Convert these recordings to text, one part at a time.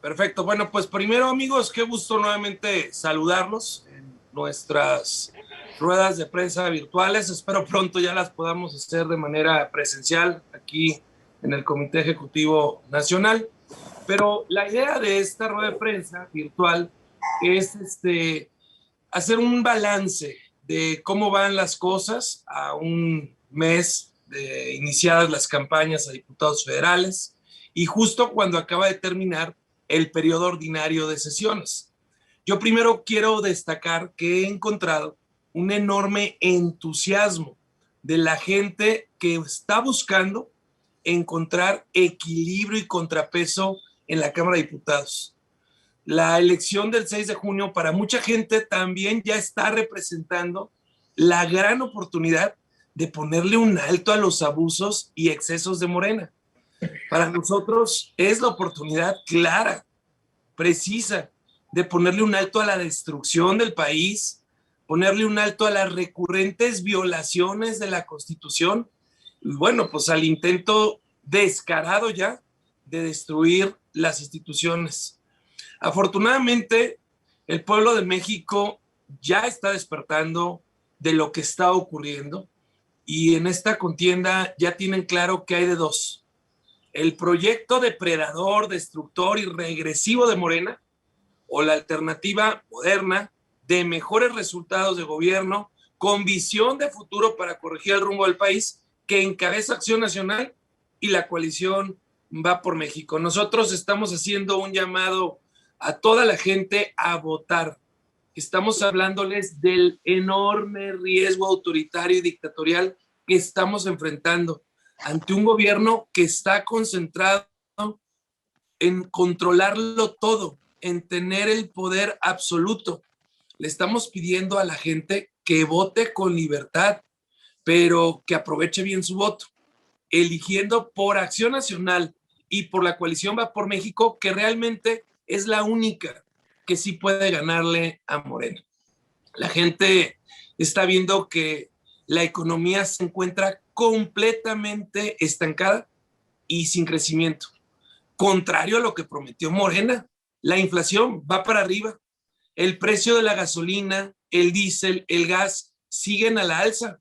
Perfecto. Bueno, pues primero, amigos, qué gusto nuevamente saludarlos en nuestras ruedas de prensa virtuales. Espero pronto ya las podamos hacer de manera presencial aquí en el Comité Ejecutivo Nacional. Pero la idea de esta rueda de prensa virtual es hacer un balance de cómo van las cosas a un mes de iniciadas las campañas a diputados federales y justo cuando acaba de terminar el periodo ordinario de sesiones. Yo primero quiero destacar que he encontrado un enorme entusiasmo de la gente que está buscando encontrar equilibrio y contrapeso en la Cámara de Diputados. La elección del 6 de junio para mucha gente también ya está representando la gran oportunidad de ponerle un alto a los abusos y excesos de Morena. Para nosotros es la oportunidad clara, precisa, de ponerle un alto a la destrucción del país, ponerle un alto a las recurrentes violaciones de la Constitución, y bueno, pues al intento descarado ya de destruir las instituciones. Afortunadamente, el pueblo de México ya está despertando de lo que está ocurriendo y en esta contienda ya tienen claro que hay de dos: el proyecto depredador, destructor y regresivo de Morena, o la alternativa moderna de mejores resultados de gobierno con visión de futuro para corregir el rumbo del país que encabeza Acción Nacional y la coalición Va por México. Nosotros estamos haciendo un llamado a toda la gente a votar. Estamos hablándoles del enorme riesgo autoritario y dictatorial que estamos enfrentando ante un gobierno que está concentrado en controlarlo todo, en tener el poder absoluto. Le estamos pidiendo a la gente que vote con libertad, pero que aproveche bien su voto, eligiendo por Acción Nacional y por la coalición Va por México, que realmente es la única que sí puede ganarle a Morena. La gente está viendo que la economía se encuentra completamente estancada y sin crecimiento. Contrario a lo que prometió Morena, la inflación va para arriba. El precio de la gasolina, el diésel, el gas siguen a la alza.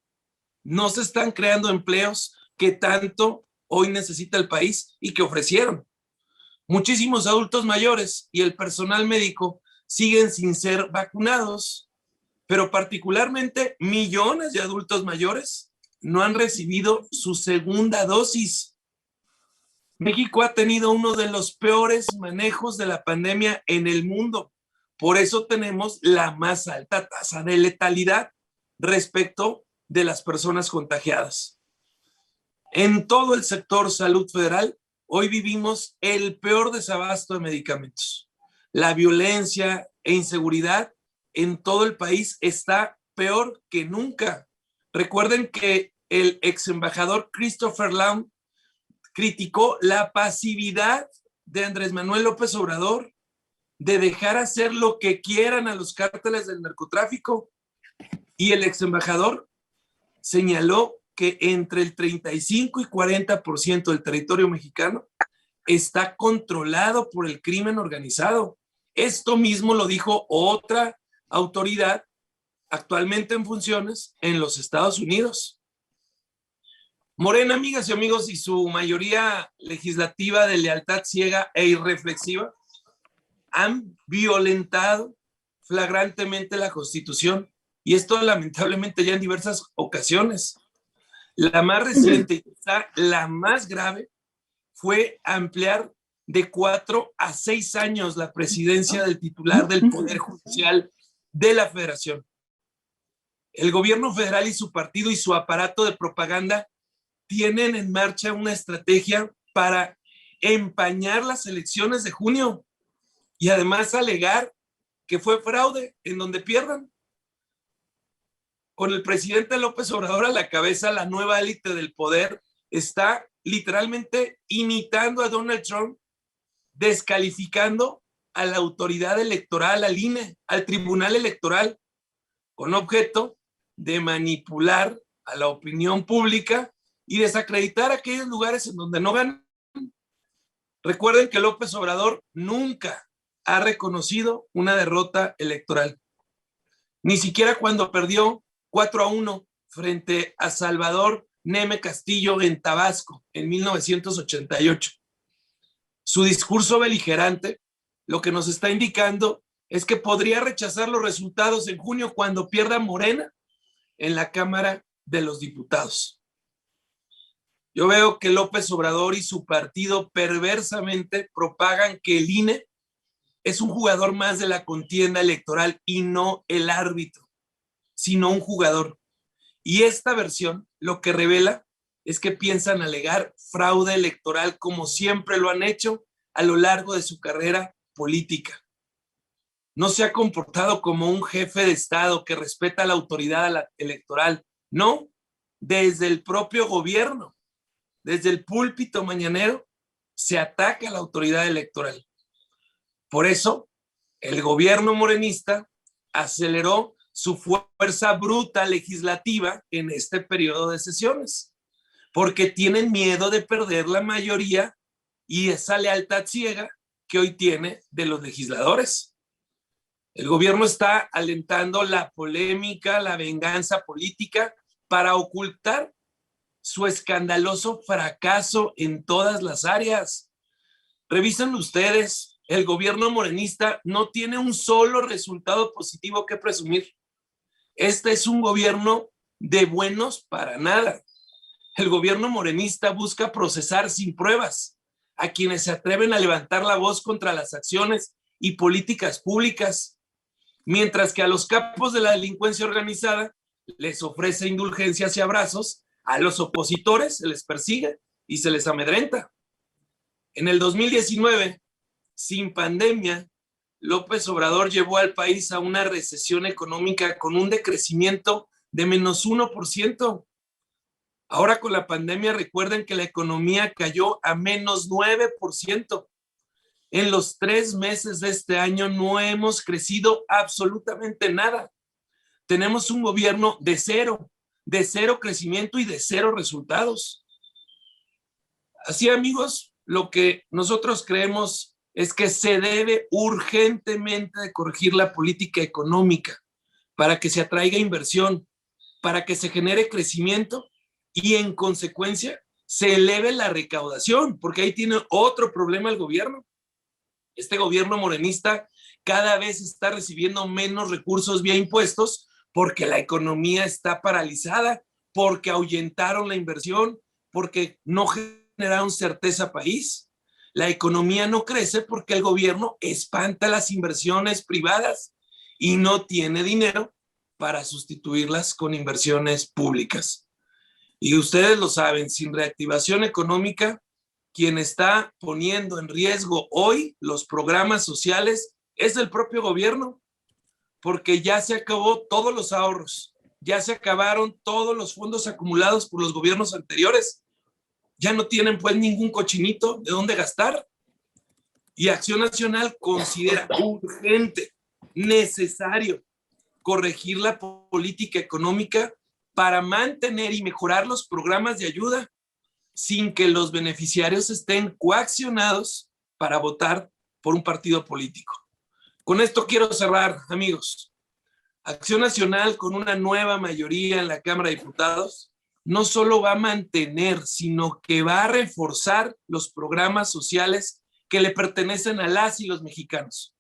No se están creando empleos que tanto hoy necesita el país y que ofrecieron. Muchísimos adultos mayores y el personal médico siguen sin ser vacunados, pero particularmente millones de adultos mayores no han recibido su segunda dosis. México ha tenido uno de los peores manejos de la pandemia en el mundo. Por eso tenemos la más alta tasa de letalidad respecto de las personas contagiadas. En todo el sector salud federal, hoy vivimos el peor desabasto de medicamentos. La violencia e inseguridad en todo el país está peor que nunca. Recuerden que el ex embajador Christopher Long criticó la pasividad de Andrés Manuel López Obrador de dejar hacer lo que quieran a los cárteles del narcotráfico. Y el ex embajador señaló que entre el 35 y 40% del territorio mexicano está controlado por el crimen organizado. Esto mismo lo dijo otra autoridad actualmente en funciones en los Estados Unidos. Morena, amigas y amigos, y su mayoría legislativa de lealtad ciega e irreflexiva han violentado flagrantemente la Constitución, y esto lamentablemente ya en diversas ocasiones. La más reciente y quizá la más grave fue ampliar de 4 a 6 años la presidencia del titular del Poder Judicial de la Federación. El gobierno federal y su partido y su aparato de propaganda tienen en marcha una estrategia para empañar las elecciones de junio y además alegar que fue fraude en donde pierdan. Con el presidente López Obrador a la cabeza, la nueva élite del poder está literalmente imitando a Donald Trump, descalificando a la autoridad electoral, al INE, al Tribunal Electoral, con objeto de manipular a la opinión pública y desacreditar aquellos lugares en donde no ganan. Recuerden que López Obrador nunca ha reconocido una derrota electoral, ni siquiera cuando perdió 4-1 frente a Salvador Neme Castillo en Tabasco en 1988. Su discurso beligerante lo que nos está indicando es que podría rechazar los resultados en junio cuando pierda Morena en la Cámara de los Diputados. Yo veo que López Obrador y su partido perversamente propagan que el INE es un jugador más de la contienda electoral y no el árbitro, sino un jugador. Y esta versión lo que revela es que piensan alegar fraude electoral como siempre lo han hecho a lo largo de su carrera política. No se ha comportado como un jefe de Estado que respeta la autoridad electoral. No, desde el propio gobierno, desde el púlpito mañanero, se ataca a la autoridad electoral. Por eso, el gobierno morenista aceleró su fuerza bruta legislativa en este periodo de sesiones, porque tienen miedo de perder la mayoría y esa lealtad ciega que hoy tiene de los legisladores. El gobierno está alentando la polémica, la venganza política para ocultar su escandaloso fracaso en todas las áreas. Revisen ustedes, el gobierno morenista no tiene un solo resultado positivo que presumir. Este es un gobierno de buenos para nada. El gobierno morenista busca procesar sin pruebas a quienes se atreven a levantar la voz contra las acciones y políticas públicas, mientras que a los capos de la delincuencia organizada les ofrece indulgencias y abrazos, a los opositores se les persigue y se les amedrenta. En el 2019, sin pandemia, López Obrador llevó al país a una recesión económica con un decrecimiento de menos 1%. Ahora con la pandemia, recuerden que la economía cayó a menos 9%. En los 3 meses de este año no hemos crecido absolutamente nada. Tenemos un gobierno de cero crecimiento y de cero resultados. Así, amigos, lo que nosotros creemos es que se debe urgentemente de corregir la política económica para que se atraiga inversión, para que se genere crecimiento y en consecuencia se eleve la recaudación, porque ahí tiene otro problema el gobierno. Este gobierno morenista cada vez está recibiendo menos recursos vía impuestos porque la economía está paralizada, porque ahuyentaron la inversión, porque no generaron certeza país. La economía no crece porque el gobierno espanta las inversiones privadas y no tiene dinero para sustituirlas con inversiones públicas. Y ustedes lo saben, sin reactivación económica, quien está poniendo en riesgo hoy los programas sociales es el propio gobierno, porque ya se acabó todos los ahorros, ya se acabaron todos los fondos acumulados por los gobiernos anteriores, ya no tienen pues ningún cochinito de dónde gastar. Y Acción Nacional considera urgente, necesario, corregir la política económica para mantener y mejorar los programas de ayuda sin que los beneficiarios estén coaccionados para votar por un partido político. Con esto quiero cerrar, amigos. Acción Nacional, con una nueva mayoría en la Cámara de Diputados, no solo va a mantener, sino que va a reforzar los programas sociales que le pertenecen a las y los mexicanos.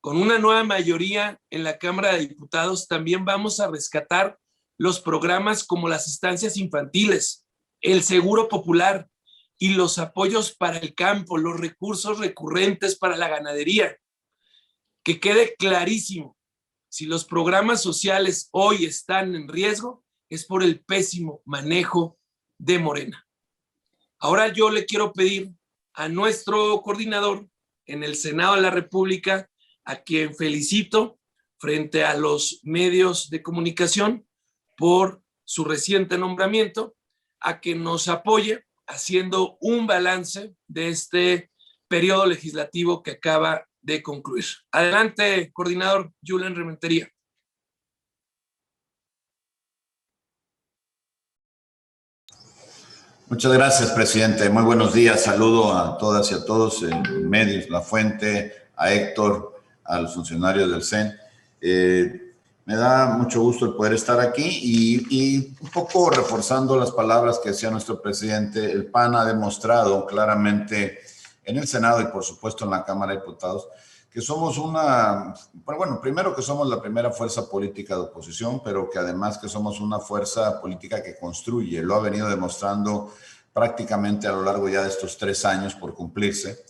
Con una nueva mayoría en la Cámara de Diputados, también vamos a rescatar los programas como las estancias infantiles, el seguro popular y los apoyos para el campo, los recursos recurrentes para la ganadería. Que quede clarísimo, si los programas sociales hoy están en riesgo, es por el pésimo manejo de Morena. Ahora yo le quiero pedir a nuestro coordinador en el Senado de la República, a quien felicito frente a los medios de comunicación por su reciente nombramiento, a que nos apoye haciendo un balance de este periodo legislativo que acaba de concluir. Adelante, coordinador Julen Rementería. Muchas gracias, presidente. Muy buenos días. Saludo a todas y a todos en medios, La Fuente, a Héctor, a los funcionarios del CEN. Me da mucho gusto el poder estar aquí y un poco reforzando las palabras que decía nuestro presidente. El PAN ha demostrado claramente en el Senado y por supuesto en la Cámara de Diputados que somos bueno, primero que somos la primera fuerza política de oposición, pero que además que somos una fuerza política que construye. Lo ha venido demostrando prácticamente a lo largo ya de estos 3 años por cumplirse,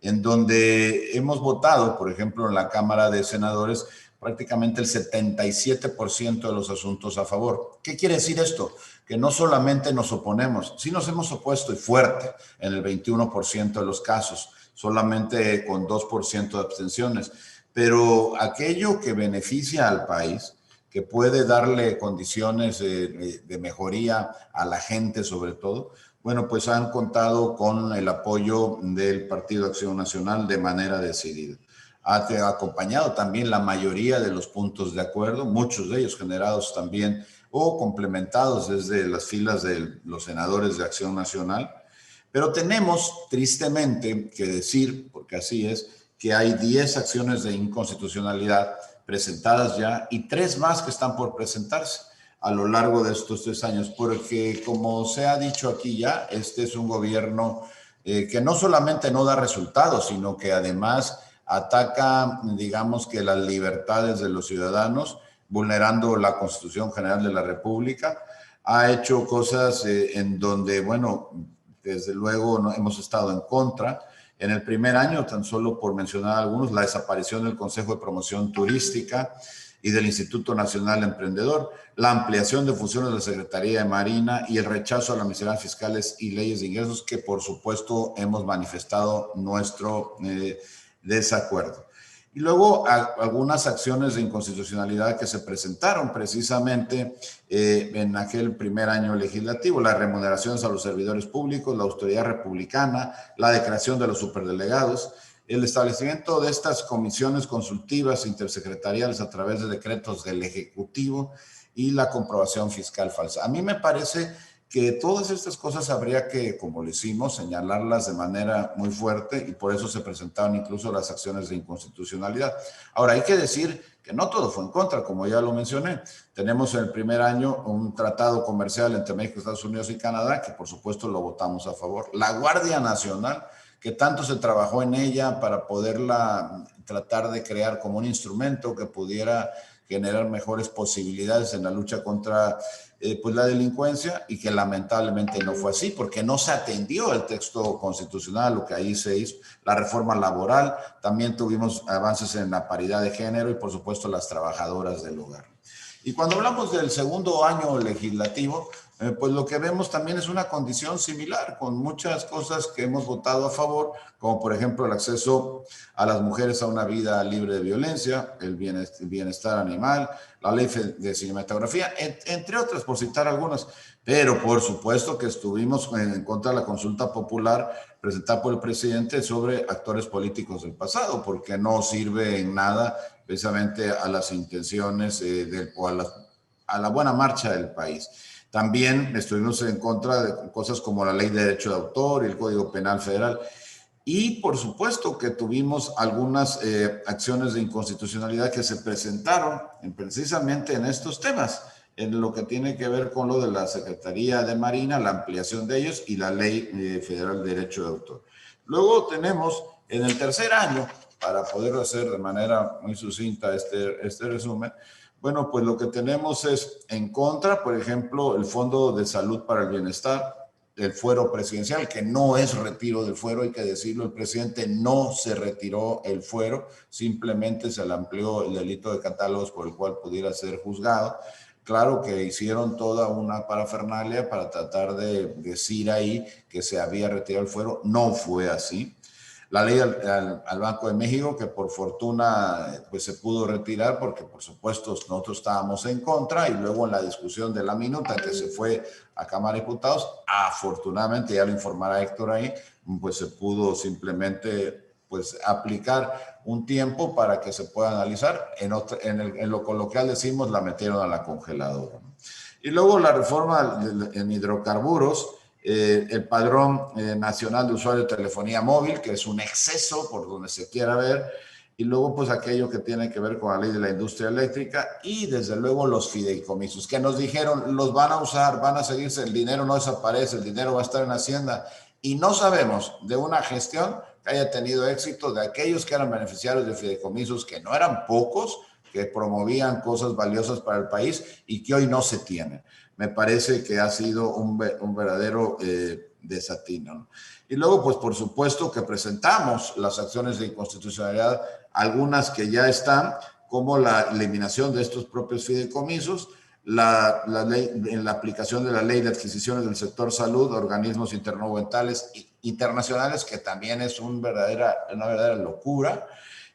en donde hemos votado, por ejemplo, en la Cámara de Senadores, prácticamente el 77% de los asuntos a favor. ¿Qué quiere decir esto? Que no solamente nos oponemos, sí nos hemos opuesto y fuerte en el 21% de los casos, solamente con 2% de abstenciones, pero aquello que beneficia al país, que puede darle condiciones de mejoría a la gente sobre todo, bueno, pues han contado con el apoyo del Partido Acción Nacional de manera decidida. Ha acompañado también la mayoría de los puntos de acuerdo, muchos de ellos generados también o complementados desde las filas de los senadores de Acción Nacional. Pero tenemos, tristemente, que decir, porque así es, que hay 10 acciones de inconstitucionalidad presentadas ya y 3 más que están por presentarse a lo largo de estos 3 años, porque como se ha dicho aquí ya, este es un gobierno que no solamente no da resultados, sino que además ataca, digamos que las libertades de los ciudadanos, vulnerando la Constitución General de la República. Ha hecho cosas en donde, bueno, desde luego no, hemos estado en contra. En el primer año, tan solo por mencionar algunos, la desaparición del Consejo de Promoción Turística y del Instituto Nacional Emprendedor, la ampliación de funciones de la Secretaría de Marina y el rechazo a las misiones fiscales y leyes de ingresos, que por supuesto hemos manifestado nuestro desacuerdo. Y luego algunas acciones de inconstitucionalidad que se presentaron precisamente en aquel primer año legislativo: las remuneraciones a los servidores públicos, la austeridad republicana, la decreación de los superdelegados, el establecimiento de estas comisiones consultivas intersecretariales a través de decretos del Ejecutivo y la comprobación fiscal falsa. A mí me parece que todas estas cosas habría que, como lo hicimos, señalarlas de manera muy fuerte, y por eso se presentaron incluso las acciones de inconstitucionalidad. Ahora, hay que decir que no todo fue en contra, como ya lo mencioné. Tenemos en el primer año un tratado comercial entre México, Estados Unidos y Canadá, que por supuesto lo votamos a favor. La Guardia Nacional, que tanto se trabajó en ella para poderla tratar de crear como un instrumento que pudiera generar mejores posibilidades en la lucha contra pues la delincuencia, y que lamentablemente no fue así, porque no se atendió el texto constitucional, lo que ahí se hizo. La reforma laboral, también tuvimos avances en la paridad de género y por supuesto las trabajadoras del hogar. Y cuando hablamos del segundo año legislativo, pues lo que vemos también es una condición similar, con muchas cosas que hemos votado a favor, como por ejemplo el acceso a las mujeres a una vida libre de violencia, el bienestar animal, la ley de cinematografía, entre otras, por citar algunas. Pero por supuesto que estuvimos en contra de la consulta popular presentada por el presidente sobre actores políticos del pasado, porque no sirve en nada precisamente a las intenciones o a la buena marcha del país. También estuvimos en contra de cosas como la Ley de Derecho de Autor y el Código Penal Federal. Y por supuesto que tuvimos algunas acciones de inconstitucionalidad que se presentaron precisamente en estos temas, en lo que tiene que ver con lo de la Secretaría de Marina, la ampliación de ellos y la Ley Federal de Derecho de Autor. Luego tenemos en el tercer año, para poder hacer de manera muy sucinta este resumen, bueno, pues lo que tenemos es en contra, por ejemplo, el Fondo de Salud para el Bienestar, el fuero presidencial, que no es retiro del fuero, hay que decirlo. El presidente no se retiró el fuero, simplemente se le amplió el delito de catálogos por el cual pudiera ser juzgado. Claro que hicieron toda una parafernalia para tratar de decir ahí que se había retirado el fuero. No fue así. La ley al Banco de México, que por fortuna pues se pudo retirar porque por supuesto nosotros estábamos en contra, y luego en la discusión de la minuta que se fue a Cámara de Diputados, afortunadamente, ya lo informará Héctor ahí, pues se pudo simplemente pues aplicar un tiempo para que se pueda analizar. En lo coloquial decimos, la metieron a la congeladora. Y luego la reforma en hidrocarburos, el Padrón Nacional de Usuarios de Telefonía Móvil, que es un exceso por donde se quiera ver, y luego pues aquello que tiene que ver con la ley de la industria eléctrica y desde luego los fideicomisos, que nos dijeron los van a usar, van a seguirse, el dinero no desaparece, el dinero va a estar en Hacienda, y no sabemos de una gestión que haya tenido éxito de aquellos que eran beneficiarios de fideicomisos, que no eran pocos, que promovían cosas valiosas para el país y que hoy no se tienen. Me parece que ha sido un verdadero desatino, ¿no? Y luego, pues por supuesto que presentamos las acciones de inconstitucionalidad, algunas que ya están, como la eliminación de estos propios fideicomisos, la ley, en la aplicación de la ley de adquisiciones del sector salud, organismos internacionales, que también es una verdadera locura,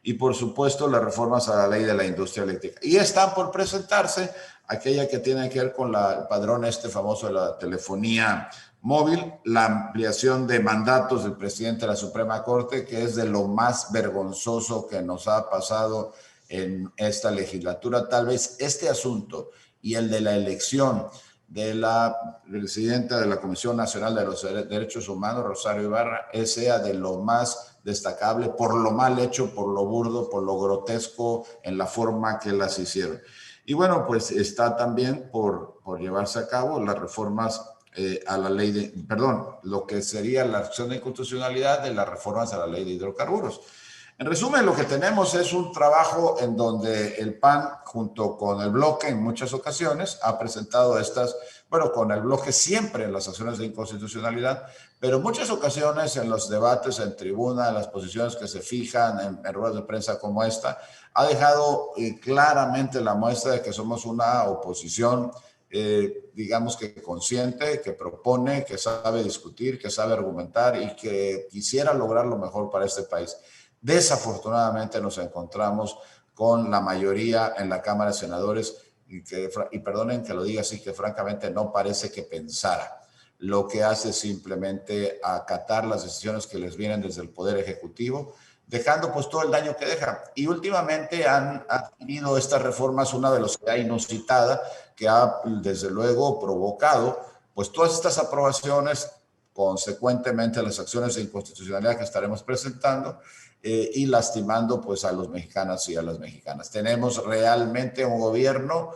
y por supuesto las reformas a la ley de la industria eléctrica. Y están por presentarse aquella que tiene que ver con el padrón famoso de la telefonía móvil, la ampliación de mandatos del presidente de la Suprema Corte, que es de lo más vergonzoso que nos ha pasado en esta legislatura. Tal vez este asunto y el de la elección de la presidenta de la Comisión Nacional de los Derechos Humanos, Rosario Ibarra, sea de lo más destacable por lo mal hecho, por lo burdo, por lo grotesco en la forma que las hicieron. Y bueno, pues está también por llevarse a cabo las reformas a la ley de, lo que sería la acción de inconstitucionalidad de las reformas a la ley de hidrocarburos. En resumen, lo que tenemos es un trabajo en donde el PAN, junto con el bloque en muchas ocasiones, ha presentado con el bloque siempre en las acciones de inconstitucionalidad, pero en muchas ocasiones en los debates en tribuna, en las posiciones que se fijan en ruedas de prensa como esta, ha dejado claramente la muestra de que somos una oposición, digamos que consciente, que propone, que sabe discutir, que sabe argumentar y que quisiera lograr lo mejor para este país. Desafortunadamente nos encontramos con la mayoría en la Cámara de Senadores y perdonen que lo diga así, que francamente no parece que pensara. Lo que hace simplemente acatar las decisiones que les vienen desde el Poder Ejecutivo, dejando pues todo el daño que deja. Y últimamente han adquirido estas reformas una velocidad inusitada que ha desde luego provocado pues todas estas aprobaciones, consecuentemente las acciones de inconstitucionalidad que estaremos presentando, y lastimando pues a los mexicanos y a las mexicanas. Tenemos realmente un gobierno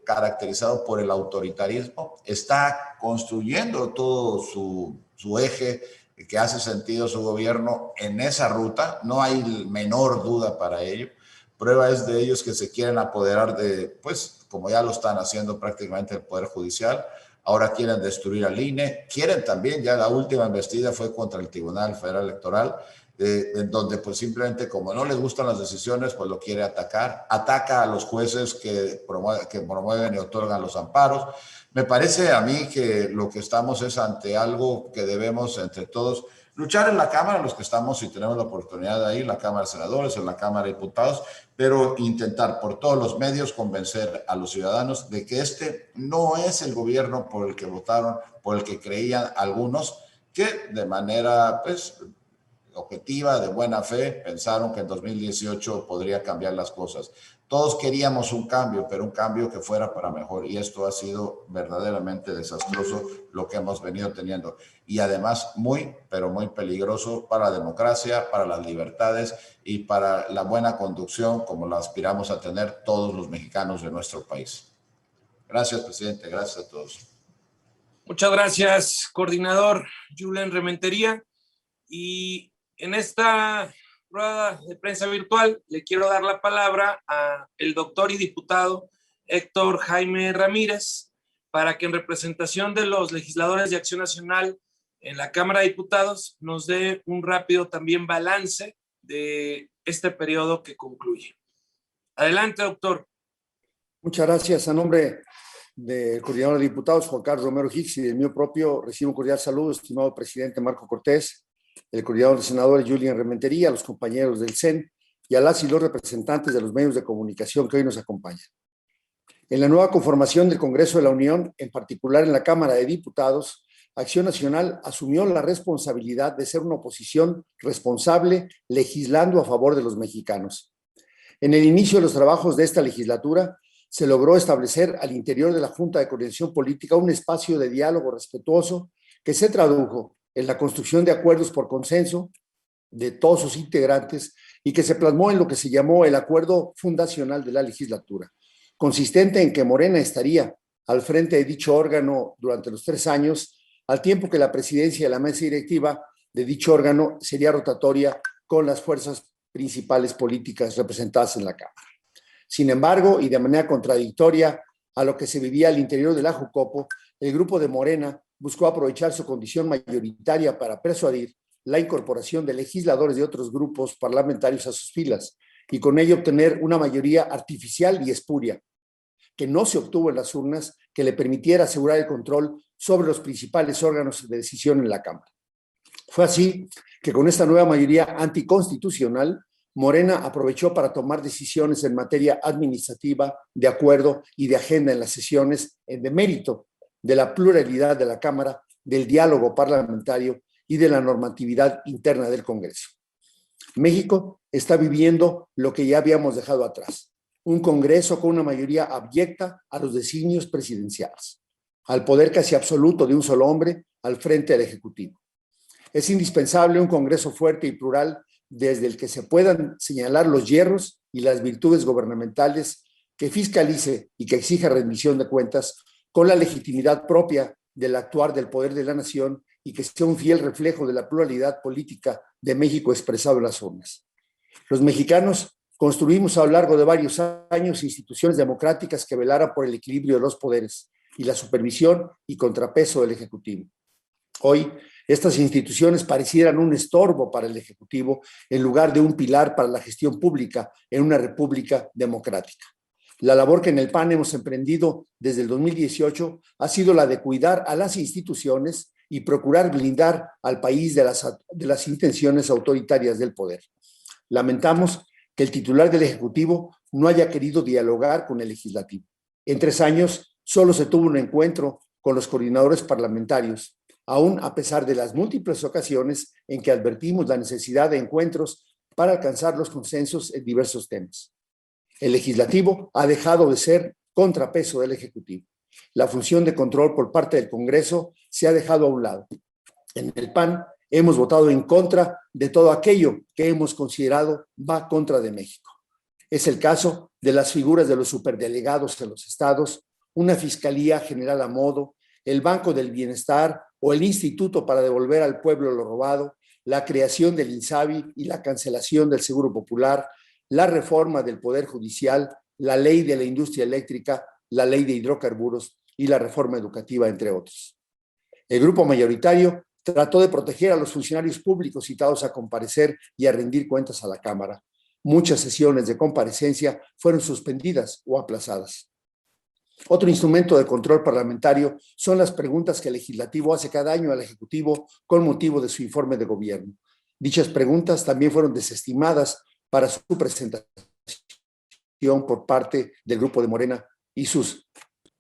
caracterizado por el autoritarismo, está construyendo todo su eje que hace sentido su gobierno en esa ruta, no hay menor duda para ello. Prueba es de ellos que se quieren apoderar de, pues como ya lo están haciendo prácticamente el Poder Judicial, ahora quieren destruir al INE, quieren también, ya la última embestida fue contra el Tribunal Federal Electoral, en donde pues simplemente como no les gustan las decisiones, pues lo quiere atacar, ataca a los jueces que promueven y otorgan los amparos. Me parece a mí que lo que estamos es ante algo que debemos entre todos luchar en la Cámara, los que estamos y tenemos la oportunidad de ahí, en la Cámara de Senadores, en la Cámara de Diputados, pero intentar por todos los medios convencer a los ciudadanos de que este no es el gobierno por el que votaron, por el que creían algunos, que de manera pues objetiva, de buena fe, pensaron que en 2018 podría cambiar las cosas. Todos queríamos un cambio, pero un cambio que fuera para mejor, y esto ha sido verdaderamente desastroso lo que hemos venido teniendo, y además muy, pero muy peligroso para la democracia, para las libertades y para la buena conducción como la aspiramos a tener todos los mexicanos de nuestro país. Gracias, presidente, gracias a todos. Muchas gracias, coordinador Julen Rementería. Y en esta rueda de prensa virtual le quiero dar la palabra al doctor y diputado Héctor Jaime Ramírez para que en representación de los legisladores de Acción Nacional en la Cámara de Diputados nos dé un rápido también balance de este periodo que concluye. Adelante, doctor. Muchas gracias. A nombre del coordinador de diputados, Juan Carlos Romero Hicks, y del mío propio, recibo un cordial saludo, estimado presidente Marco Cortés, el coordinador de senadores Julen Rementería, a los compañeros del CEN y a las y los representantes de los medios de comunicación que hoy nos acompañan. En la nueva conformación del Congreso de la Unión, en particular en la Cámara de Diputados, Acción Nacional asumió la responsabilidad de ser una oposición responsable, legislando a favor de los mexicanos. En el inicio de los trabajos de esta legislatura, se logró establecer al interior de la Junta de Coordinación Política un espacio de diálogo respetuoso que se tradujo en la construcción de acuerdos por consenso de todos sus integrantes y que se plasmó en lo que se llamó el acuerdo fundacional de la legislatura, consistente en que Morena estaría al frente de dicho órgano durante los 3 años, al tiempo que la presidencia de la mesa directiva de dicho órgano sería rotatoria con las fuerzas principales políticas representadas en la Cámara. Sin embargo, y de manera contradictoria a lo que se vivía al interior de la Jucopo, el grupo de Morena buscó aprovechar su condición mayoritaria para persuadir la incorporación de legisladores de otros grupos parlamentarios a sus filas y con ello obtener una mayoría artificial y espuria, que no se obtuvo en las urnas, que le permitiera asegurar el control sobre los principales órganos de decisión en la Cámara. Fue así que con esta nueva mayoría anticonstitucional, Morena aprovechó para tomar decisiones en materia administrativa, de acuerdo y de agenda en las sesiones en demérito de la pluralidad de la Cámara, del diálogo parlamentario y de la normatividad interna del Congreso. México está viviendo lo que ya habíamos dejado atrás, un Congreso con una mayoría abyecta a los designios presidenciales, al poder casi absoluto de un solo hombre al frente del Ejecutivo. Es indispensable un Congreso fuerte y plural desde el que se puedan señalar los hierros y las virtudes gubernamentales, que fiscalice y que exija rendición de cuentas con la legitimidad propia del actuar del poder de la nación y que sea un fiel reflejo de la pluralidad política de México expresado en las urnas. Los mexicanos construimos a lo largo de varios años instituciones democráticas que velaran por el equilibrio de los poderes y la supervisión y contrapeso del Ejecutivo. Hoy, estas instituciones parecieran un estorbo para el Ejecutivo en lugar de un pilar para la gestión pública en una república democrática. La labor que en el PAN hemos emprendido desde el 2018 ha sido la de cuidar a las instituciones y procurar blindar al país de las intenciones autoritarias del poder. Lamentamos que el titular del Ejecutivo no haya querido dialogar con el Legislativo. En 3 años solo se tuvo un encuentro con los coordinadores parlamentarios, aún a pesar de las múltiples ocasiones en que advertimos la necesidad de encuentros para alcanzar los consensos en diversos temas. El Legislativo ha dejado de ser contrapeso del Ejecutivo. La función de control por parte del Congreso se ha dejado a un lado. En el PAN hemos votado en contra de todo aquello que hemos considerado va contra de México. Es el caso de las figuras de los superdelegados en los estados, una Fiscalía General a modo, el Banco del Bienestar o el Instituto para devolver al pueblo lo robado, la creación del INSABI y la cancelación del Seguro Popular, la reforma del Poder Judicial, la ley de la industria eléctrica, la ley de hidrocarburos y la reforma educativa, entre otros. El grupo mayoritario trató de proteger a los funcionarios públicos citados a comparecer y a rendir cuentas a la Cámara. Muchas sesiones de comparecencia fueron suspendidas o aplazadas. Otro instrumento de control parlamentario son las preguntas que el Legislativo hace cada año al Ejecutivo con motivo de su informe de gobierno. Dichas preguntas también fueron desestimadas para su presentación por parte del Grupo de Morena y sus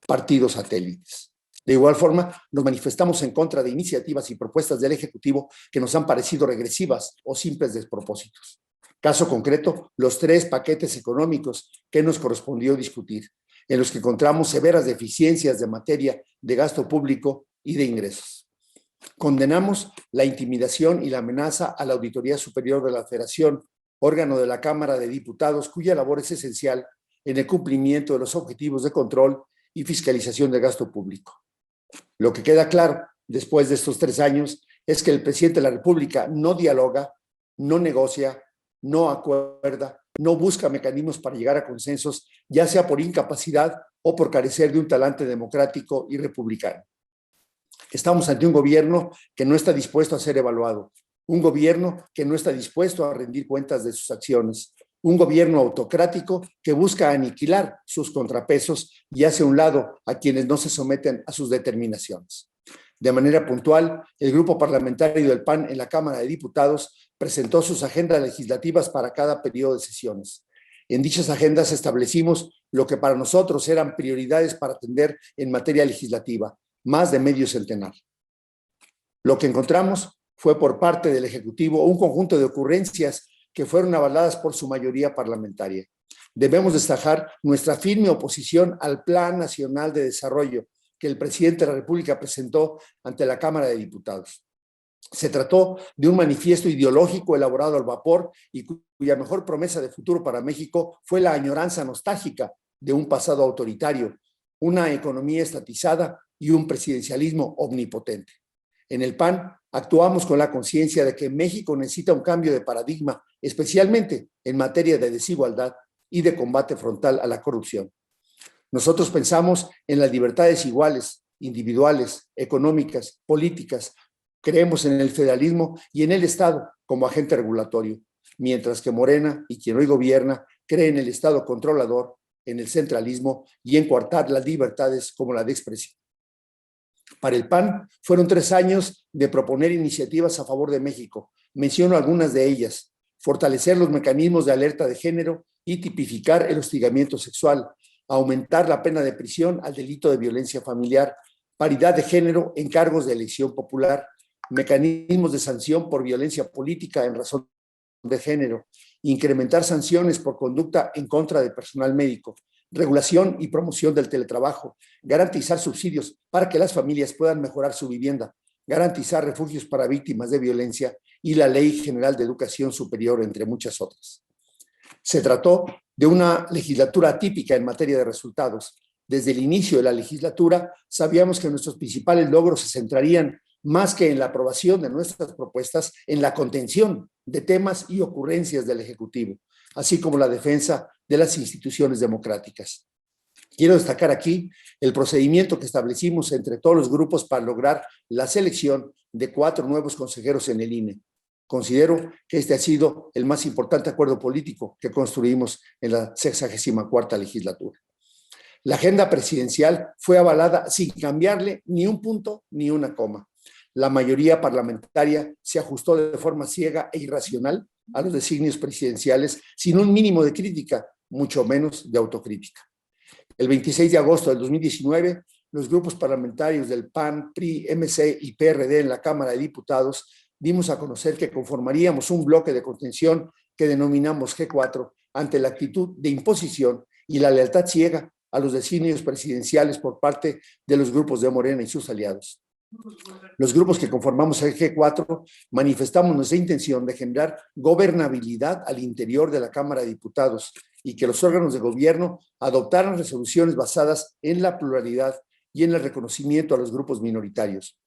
partidos satélites. De igual forma, nos manifestamos en contra de iniciativas y propuestas del Ejecutivo que nos han parecido regresivas o simples despropósitos. Caso concreto, los 3 paquetes económicos que nos correspondió discutir, en los que encontramos severas deficiencias de materia de gasto público y de ingresos. Condenamos la intimidación y la amenaza a la Auditoría Superior de la Federación, órgano de la Cámara de Diputados, cuya labor es esencial en el cumplimiento de los objetivos de control y fiscalización del gasto público. Lo que queda claro después de estos 3 años es que el presidente de la República no dialoga, no negocia, no acuerda, no busca mecanismos para llegar a consensos, ya sea por incapacidad o por carecer de un talante democrático y republicano. Estamos ante un gobierno que no está dispuesto a ser evaluado, un gobierno que no está dispuesto a rendir cuentas de sus acciones, un gobierno autocrático que busca aniquilar sus contrapesos y hace a un lado a quienes no se someten a sus determinaciones. De manera puntual, el grupo parlamentario del PAN en la Cámara de Diputados presentó sus agendas legislativas para cada periodo de sesiones. En dichas agendas establecimos lo que para nosotros eran prioridades para atender en materia legislativa, más de medio centenar. Lo que encontramos fue por parte del Ejecutivo un conjunto de ocurrencias que fueron avaladas por su mayoría parlamentaria. Debemos destacar nuestra firme oposición al Plan Nacional de Desarrollo, que el presidente de la República presentó ante la Cámara de Diputados. Se trató de un manifiesto ideológico elaborado al vapor y cuya mejor promesa de futuro para México fue la añoranza nostálgica de un pasado autoritario, una economía estatizada y un presidencialismo omnipotente. En el PAN actuamos con la conciencia de que México necesita un cambio de paradigma, especialmente en materia de desigualdad y de combate frontal a la corrupción. Nosotros pensamos en las libertades iguales, individuales, económicas, políticas. Creemos en el federalismo y en el Estado como agente regulatorio, mientras que Morena y quien hoy gobierna cree en el Estado controlador, en el centralismo y en coartar las libertades como la de expresión. Para el PAN fueron 3 años de proponer iniciativas a favor de México. Menciono algunas de ellas: fortalecer los mecanismos de alerta de género y tipificar el hostigamiento sexual, aumentar la pena de prisión al delito de violencia familiar, paridad de género en cargos de elección popular, mecanismos de sanción por violencia política en razón de género, incrementar sanciones por conducta en contra del personal médico, regulación y promoción del teletrabajo, garantizar subsidios para que las familias puedan mejorar su vivienda, garantizar refugios para víctimas de violencia y la Ley General de Educación Superior, entre muchas otras. Se trató de una legislatura atípica en materia de resultados. Desde el inicio de la legislatura sabíamos que nuestros principales logros se centrarían más que en la aprobación de nuestras propuestas, en la contención de temas y ocurrencias del Ejecutivo, así como la defensa de las instituciones democráticas. Quiero destacar aquí el procedimiento que establecimos entre todos los grupos para lograr la selección de 4 nuevos consejeros en el INE. Considero que este ha sido el más importante acuerdo político que construimos en la 64ª legislatura. La agenda presidencial fue avalada sin cambiarle ni un punto ni una coma. La mayoría parlamentaria se ajustó de forma ciega e irracional a los designios presidenciales sin un mínimo de crítica, mucho menos de autocrítica. El 26 de agosto del 2019, los grupos parlamentarios del PAN, PRI, MC y PRD en la Cámara de Diputados dimos a conocer que conformaríamos un bloque de contención que denominamos G4 ante la actitud de imposición y la lealtad ciega a los designios presidenciales por parte de los grupos de Morena y sus aliados. Los grupos que conformamos el G4 manifestamos nuestra intención de generar gobernabilidad al interior de la Cámara de Diputados y que los órganos de gobierno adoptaran resoluciones basadas en la pluralidad y en el reconocimiento a los grupos minoritarios.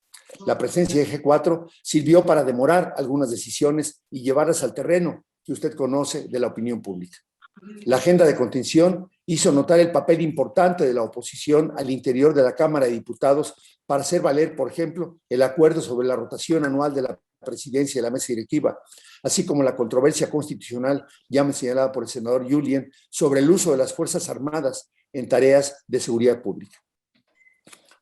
La presencia de G4 sirvió para demorar algunas decisiones y llevarlas al terreno que usted conoce de la opinión pública. La agenda de contención hizo notar el papel importante de la oposición al interior de la Cámara de Diputados para hacer valer, por ejemplo, el acuerdo sobre la rotación anual de la presidencia de la mesa directiva, así como la controversia constitucional ya señalada por el senador Julien sobre el uso de las Fuerzas Armadas en tareas de seguridad pública.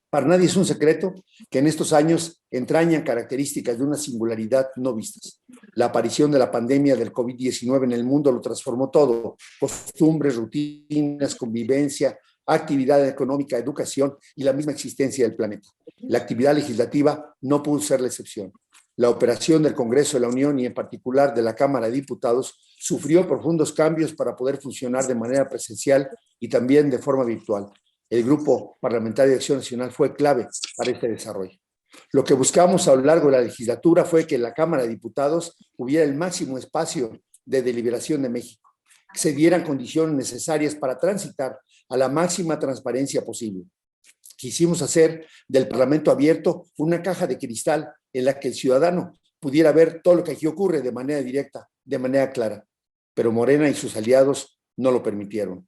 Para nadie es un secreto que en estos años entrañan características de una singularidad no vistas. La aparición de la pandemia del COVID-19 en el mundo lo transformó todo: costumbres, rutinas, convivencia, actividad económica, educación y la misma existencia del planeta. La actividad legislativa no pudo ser la excepción. La operación del Congreso de la Unión y en particular de la Cámara de Diputados sufrió profundos cambios para poder funcionar de manera presencial y también de forma virtual. El Grupo Parlamentario de Acción Nacional fue clave para este desarrollo. Lo que buscamos a lo largo de la legislatura fue que en la Cámara de Diputados hubiera el máximo espacio de deliberación de México, que se dieran condiciones necesarias para transitar a la máxima transparencia posible. Quisimos hacer del Parlamento abierto una caja de cristal en la que el ciudadano pudiera ver todo lo que aquí ocurre de manera directa, de manera clara, pero Morena y sus aliados no lo permitieron.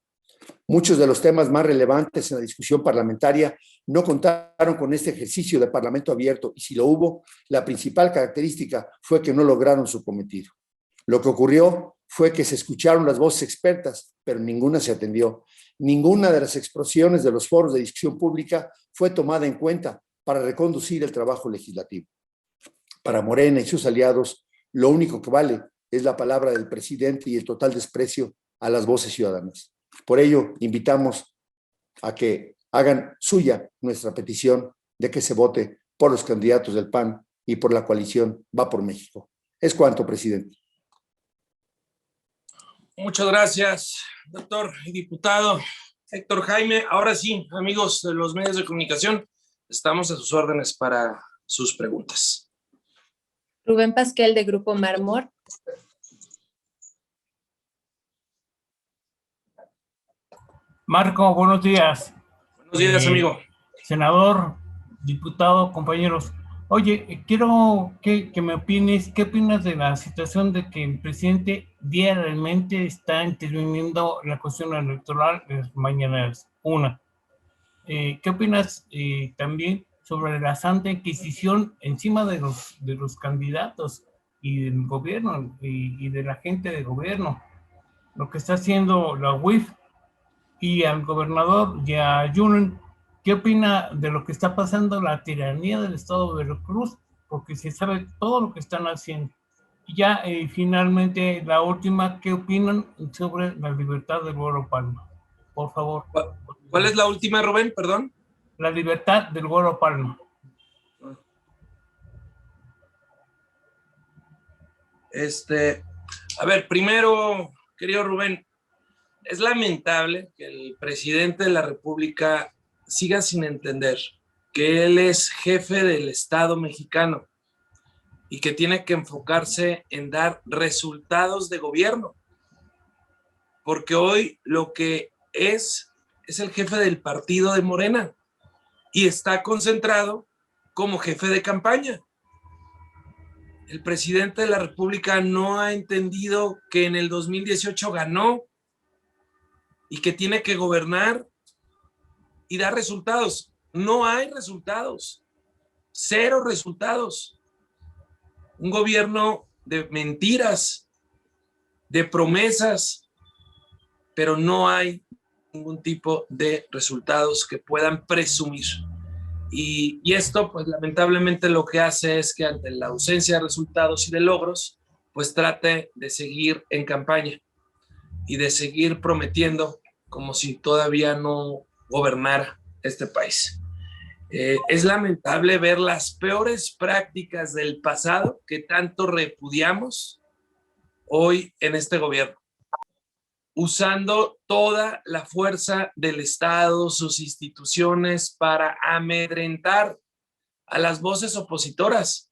Muchos de los temas más relevantes en la discusión parlamentaria no contaron con este ejercicio de Parlamento abierto y si lo hubo, la principal característica fue que no lograron su cometido. Lo que ocurrió fue que se escucharon las voces expertas, pero ninguna se atendió. Ninguna de las expresiones de los foros de discusión pública fue tomada en cuenta para reconducir el trabajo legislativo. Para Morena y sus aliados, lo único que vale es la palabra del presidente y el total desprecio a las voces ciudadanas. Por ello, invitamos a que hagan suya nuestra petición de que se vote por los candidatos del PAN y por la coalición Va por México. Es cuanto, presidente. Muchas gracias, doctor y diputado Héctor Jaime. Ahora sí, amigos de los medios de comunicación, estamos a sus órdenes para sus preguntas. Rubén Pasquel, de Grupo Marmor. Marco, buenos días. Buenos días, amigo. Senador, diputado, compañeros. Oye, quiero que me opines, ¿qué opinas de la situación de que el presidente diariamente está interviniendo en la cuestión electoral de las mañaneras? Una. ¿Qué opinas también sobre la Santa Inquisición encima de los candidatos y del gobierno y de la gente de gobierno? Lo que está haciendo la UIF y al gobernador y a Yunen, ¿qué opina de lo que está pasando, la tiranía del estado de Veracruz? Porque se sabe todo lo que están haciendo. Y ya finalmente la última, ¿qué opinan sobre la libertad del Güero Palma? Por favor. ¿Cuál es la última, Rubén? Perdón. La libertad del Güero Palma. A ver, primero, querido Rubén, es lamentable que el presidente de la República siga sin entender que él es jefe del Estado mexicano y que tiene que enfocarse en dar resultados de gobierno. Porque hoy lo que es el jefe del partido de Morena y está concentrado como jefe de campaña. El presidente de la República no ha entendido que en el 2018 ganó y que tiene que gobernar y dar resultados. No hay resultados, cero resultados. Un gobierno de mentiras, de promesas, pero no hay ningún tipo de resultados que puedan presumir. Y esto, pues lamentablemente lo que hace es que ante la ausencia de resultados y de logros, pues trate de seguir en campaña y de seguir prometiendo como si todavía no gobernara este país. Es lamentable ver las peores prácticas del pasado que tanto repudiamos hoy en este gobierno, usando toda la fuerza del Estado, sus instituciones, para amedrentar a las voces opositoras,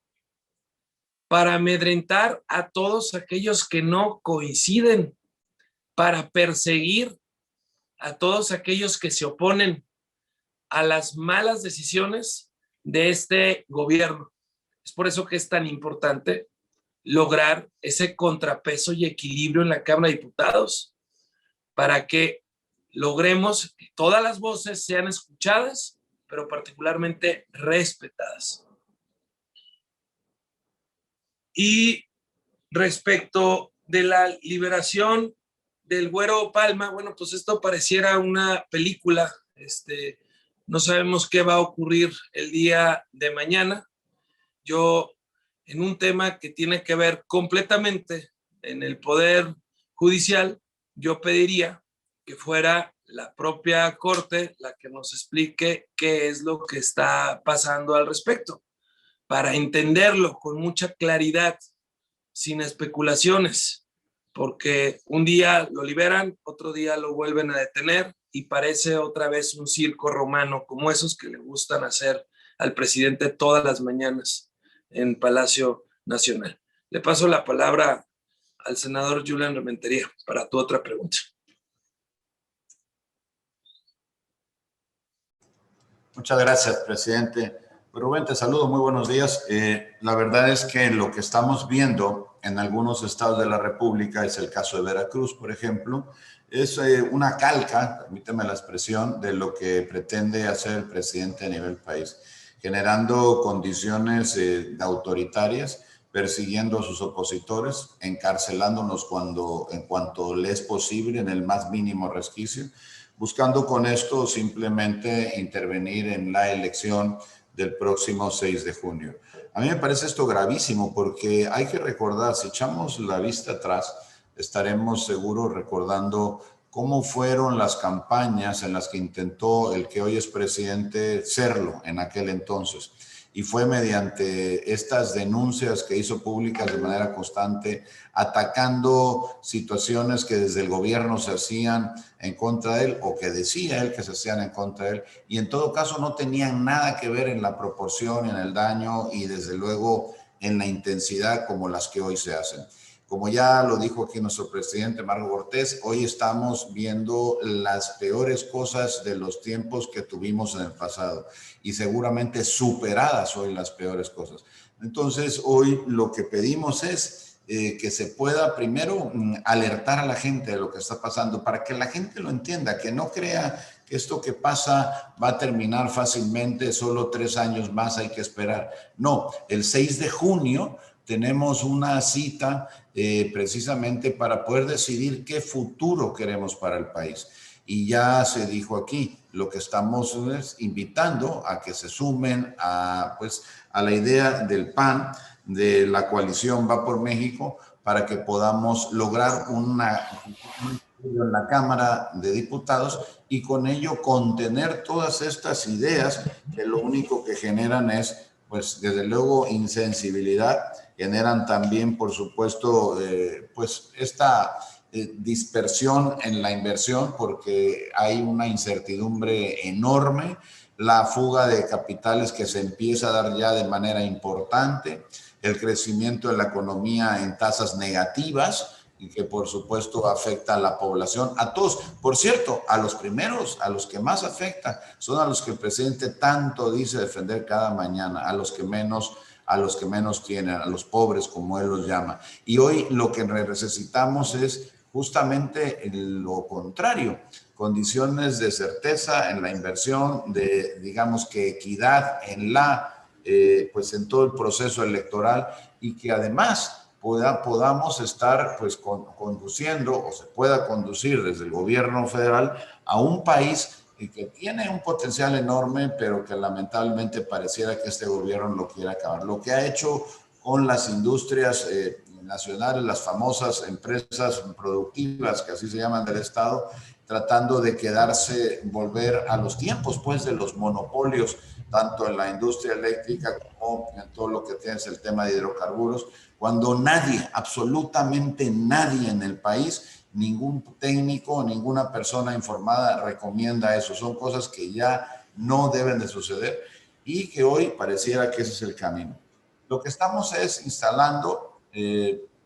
para amedrentar a todos aquellos que no coinciden, para perseguir a todos aquellos que se oponen a las malas decisiones de este gobierno. Es por eso que es tan importante lograr ese contrapeso y equilibrio en la Cámara de Diputados, para que logremos que todas las voces sean escuchadas, pero particularmente respetadas. Y respecto de la liberación del Güero Palma, bueno, pues esto pareciera una película. No sabemos qué va a ocurrir el día de mañana. Yo, en un tema que tiene que ver completamente en el Poder Judicial, yo pediría que fuera la propia Corte la que nos explique qué es lo que está pasando al respecto, para entenderlo con mucha claridad, sin especulaciones, porque un día lo liberan, otro día lo vuelven a detener y parece otra vez un circo romano, como esos que le gustan hacer al presidente todas las mañanas en Palacio Nacional. Le paso la palabra al senador Julián Rementería para tu otra pregunta. Muchas gracias, presidente. Rubén, te saludo, muy buenos días. La verdad es que lo que estamos viendo en algunos estados de la República, es el caso de Veracruz, por ejemplo, es una calca, permíteme la expresión, de lo que pretende hacer el presidente a nivel país, generando condiciones autoritarias, persiguiendo a sus opositores, encarcelándonos en cuanto le es posible, en el más mínimo resquicio, buscando con esto simplemente intervenir en la elección del próximo 6 de junio. A mí me parece esto gravísimo porque hay que recordar, si echamos la vista atrás, estaremos seguros recordando cómo fueron las campañas en las que intentó el que hoy es presidente serlo en aquel entonces. y fue mediante estas denuncias que hizo públicas de manera constante, atacando situaciones que desde el gobierno se hacían en contra de él o que decía él que se hacían en contra de él, y en todo caso no tenían nada que ver en la proporción, en el daño y desde luego en la intensidad como las que hoy se hacen. Como ya lo dijo aquí nuestro presidente Marco Cortés, hoy estamos viendo las peores cosas de los tiempos que tuvimos en el pasado y seguramente superadas hoy las peores cosas. Entonces, hoy lo que pedimos es que se pueda primero alertar a la gente de lo que está pasando para que la gente lo entienda, que no crea que esto que pasa va a terminar fácilmente, solo 3 años más hay que esperar. No, el 6 de junio tenemos una cita precisamente para poder decidir qué futuro queremos para el país. Y ya se dijo aquí, lo que estamos es invitando a que se sumen a la idea del PAN, de la coalición Va por México, para que podamos lograr en la Cámara de Diputados y con ello contener todas estas ideas que lo único que generan es, pues desde luego, insensibilidad, generan también, por supuesto, esta dispersión en la inversión porque hay una incertidumbre enorme, la fuga de capitales que se empieza a dar ya de manera importante, el crecimiento de la economía en tasas negativas y que por supuesto afecta a la población, a todos. Por cierto, a los primeros, a los que más afecta, son a los que el presidente tanto dice defender cada mañana, a los que menos tienen, a los pobres, como él los llama. Y hoy lo que necesitamos es justamente lo contrario, condiciones de certeza en la inversión, de, digamos que equidad en en todo el proceso electoral y que además podamos estar conduciendo o se pueda conducir desde el gobierno federal a un país que tiene un potencial enorme, pero que lamentablemente pareciera que este gobierno lo quiere acabar. Lo que ha hecho con las industrias nacionales, las famosas empresas productivas, que así se llaman del Estado, tratando de volver a los tiempos, de los monopolios, tanto en la industria eléctrica como en todo lo que tiene el tema de hidrocarburos, cuando nadie, absolutamente nadie en el país, ningún técnico, ninguna persona informada recomienda eso. Son cosas que ya no deben de suceder y que hoy pareciera que ese es el camino. Lo que estamos es instalando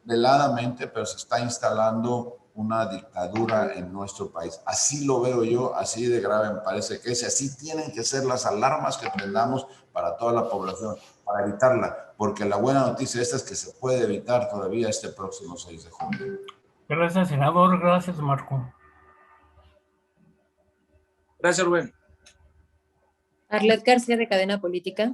veladamente, pero se está instalando una dictadura en nuestro país. Así lo veo yo, así de grave me parece que es, así tienen que ser las alarmas que prendamos para toda la población, para evitarla, porque la buena noticia esta es que se puede evitar todavía este próximo 6 de junio. Gracias, senador. Gracias, Marco. Gracias, Rubén. Arlet García, de Cadena Política.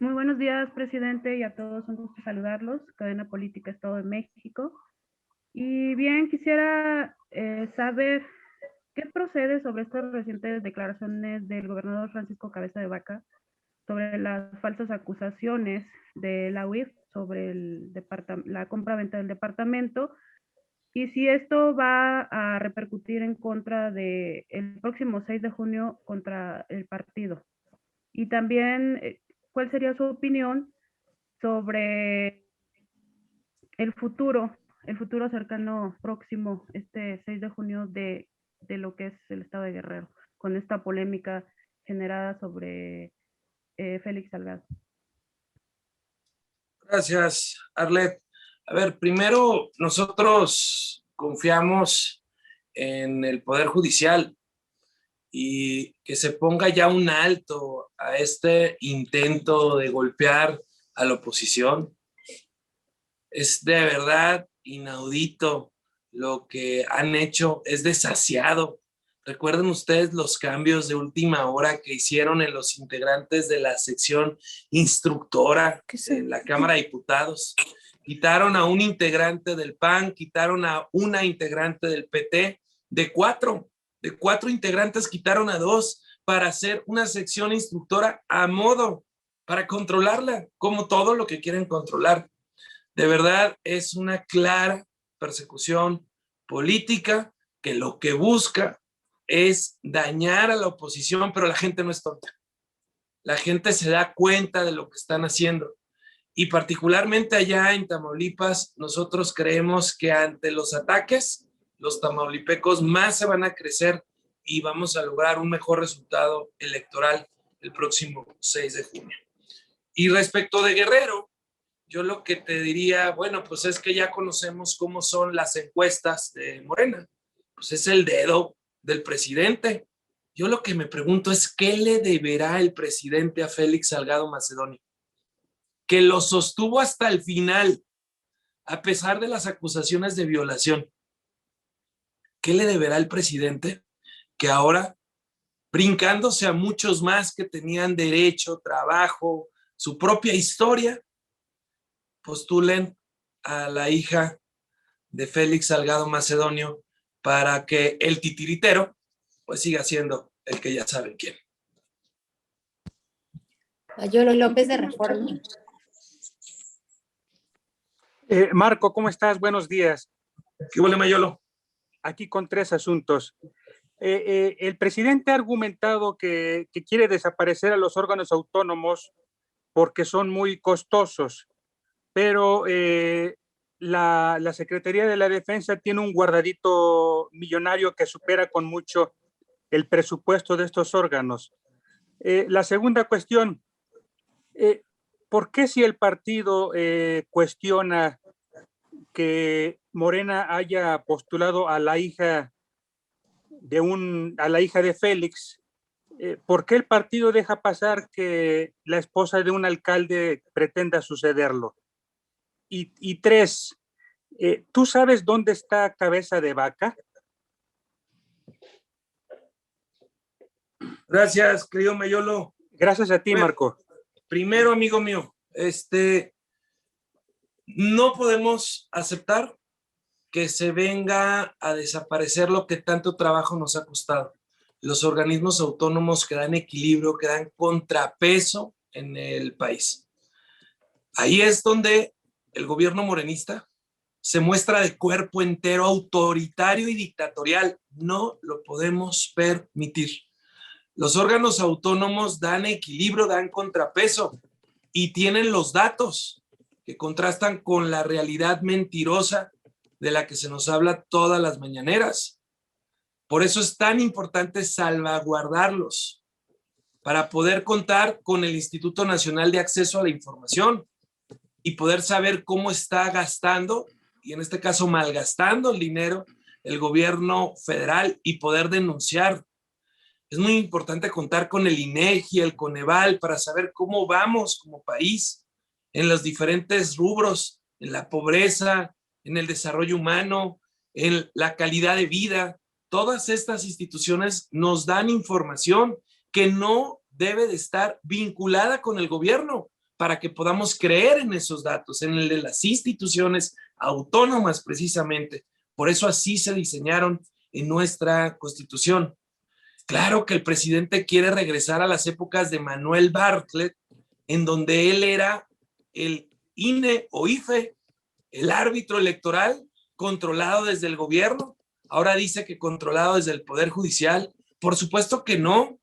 Muy buenos días, presidente, y a todos, un gusto saludarlos. Cadena Política, Estado de México. Y bien, quisiera saber qué procede sobre estas recientes declaraciones del gobernador Francisco Cabeza de Vaca sobre las falsas acusaciones de la UIF sobre la compra-venta del departamento, y si esto va a repercutir en contra del próximo 6 de junio contra el partido. Y también, ¿cuál sería su opinión sobre el futuro cercano, próximo, este 6 de junio de lo que es el estado de Guerrero, con esta polémica generada sobre Félix Salgado? Gracias, Arlet. A ver, primero, nosotros confiamos en el Poder Judicial y que se ponga ya un alto a este intento de golpear a la oposición. Es de verdad inaudito lo que han hecho, es desasiado. Recuerden ustedes los cambios de última hora que hicieron en los integrantes de la sección instructora de la Cámara de Diputados. Quitaron a un integrante del PAN, quitaron a una integrante del PT, de cuatro integrantes quitaron a 2 para hacer una sección instructora a modo, para controlarla, como todo lo que quieren controlar. De verdad es una clara persecución política que lo que busca es dañar a la oposición, pero la gente no es tonta. la gente se da cuenta de lo que están haciendo. Y particularmente allá en Tamaulipas, nosotros creemos que ante los ataques, los tamaulipecos más se van a crecer y vamos a lograr un mejor resultado electoral el próximo 6 de junio. Y respecto de Guerrero, yo lo que te diría, bueno, pues es que ya conocemos cómo son las encuestas de Morena. Pues es el dedo del presidente. Yo lo que me pregunto es, ¿qué le deberá el presidente a Félix Salgado Macedonio? Que lo sostuvo hasta el final, a pesar de las acusaciones de violación. ¿Qué le deberá el presidente? Que ahora, brincándose a muchos más que tenían derecho, trabajo, su propia historia, postulen a la hija de Félix Salgado Macedonio para que el titiritero pues siga siendo el que ya saben quién. Mayolo López de Reforma. Marco, ¿cómo estás? Buenos días. ¿Qué huele, Mayolo? Aquí con 3 asuntos. El presidente ha argumentado que quiere desaparecer a los órganos autónomos porque son muy costosos, pero la Secretaría de la Defensa tiene un guardadito millonario que supera con mucho el presupuesto de estos órganos. La segunda cuestión, ¿por qué si el partido cuestiona que Morena haya postulado a la hija de Félix, ¿por qué el partido deja pasar que la esposa de un alcalde pretenda sucederlo? Y 3, ¿tú sabes dónde está Cabeza de Vaca? Gracias, querido Mayolo. Gracias a ti, Marco. Primero, amigo mío, no podemos aceptar que se venga a desaparecer lo que tanto trabajo nos ha costado. Los organismos autónomos que dan equilibrio, que dan contrapeso en el país. Ahí es donde el gobierno morenista se muestra de cuerpo entero autoritario y dictatorial. No lo podemos permitir. Los órganos autónomos dan equilibrio, dan contrapeso y tienen los datos que contrastan con la realidad mentirosa de la que se nos habla todas las mañaneras. Por eso es tan importante salvaguardarlos para poder contar con el Instituto Nacional de Acceso a la Información y poder saber cómo está gastando, y en este caso malgastando el dinero, el gobierno federal y poder denunciar. Es muy importante contar con el INEGI, el Coneval, para saber cómo vamos como país en los diferentes rubros, en la pobreza, en el desarrollo humano, en la calidad de vida. Todas estas instituciones nos dan información que no debe de estar vinculada con el gobierno para que podamos creer en esos datos, en el de las instituciones autónomas precisamente. Por eso así se diseñaron en nuestra Constitución. Claro que el presidente quiere regresar a las épocas de Manuel Bartlett, en donde él era el INE o IFE, el árbitro electoral controlado desde el gobierno. Ahora dice que controlado desde el Poder Judicial. Por supuesto que no.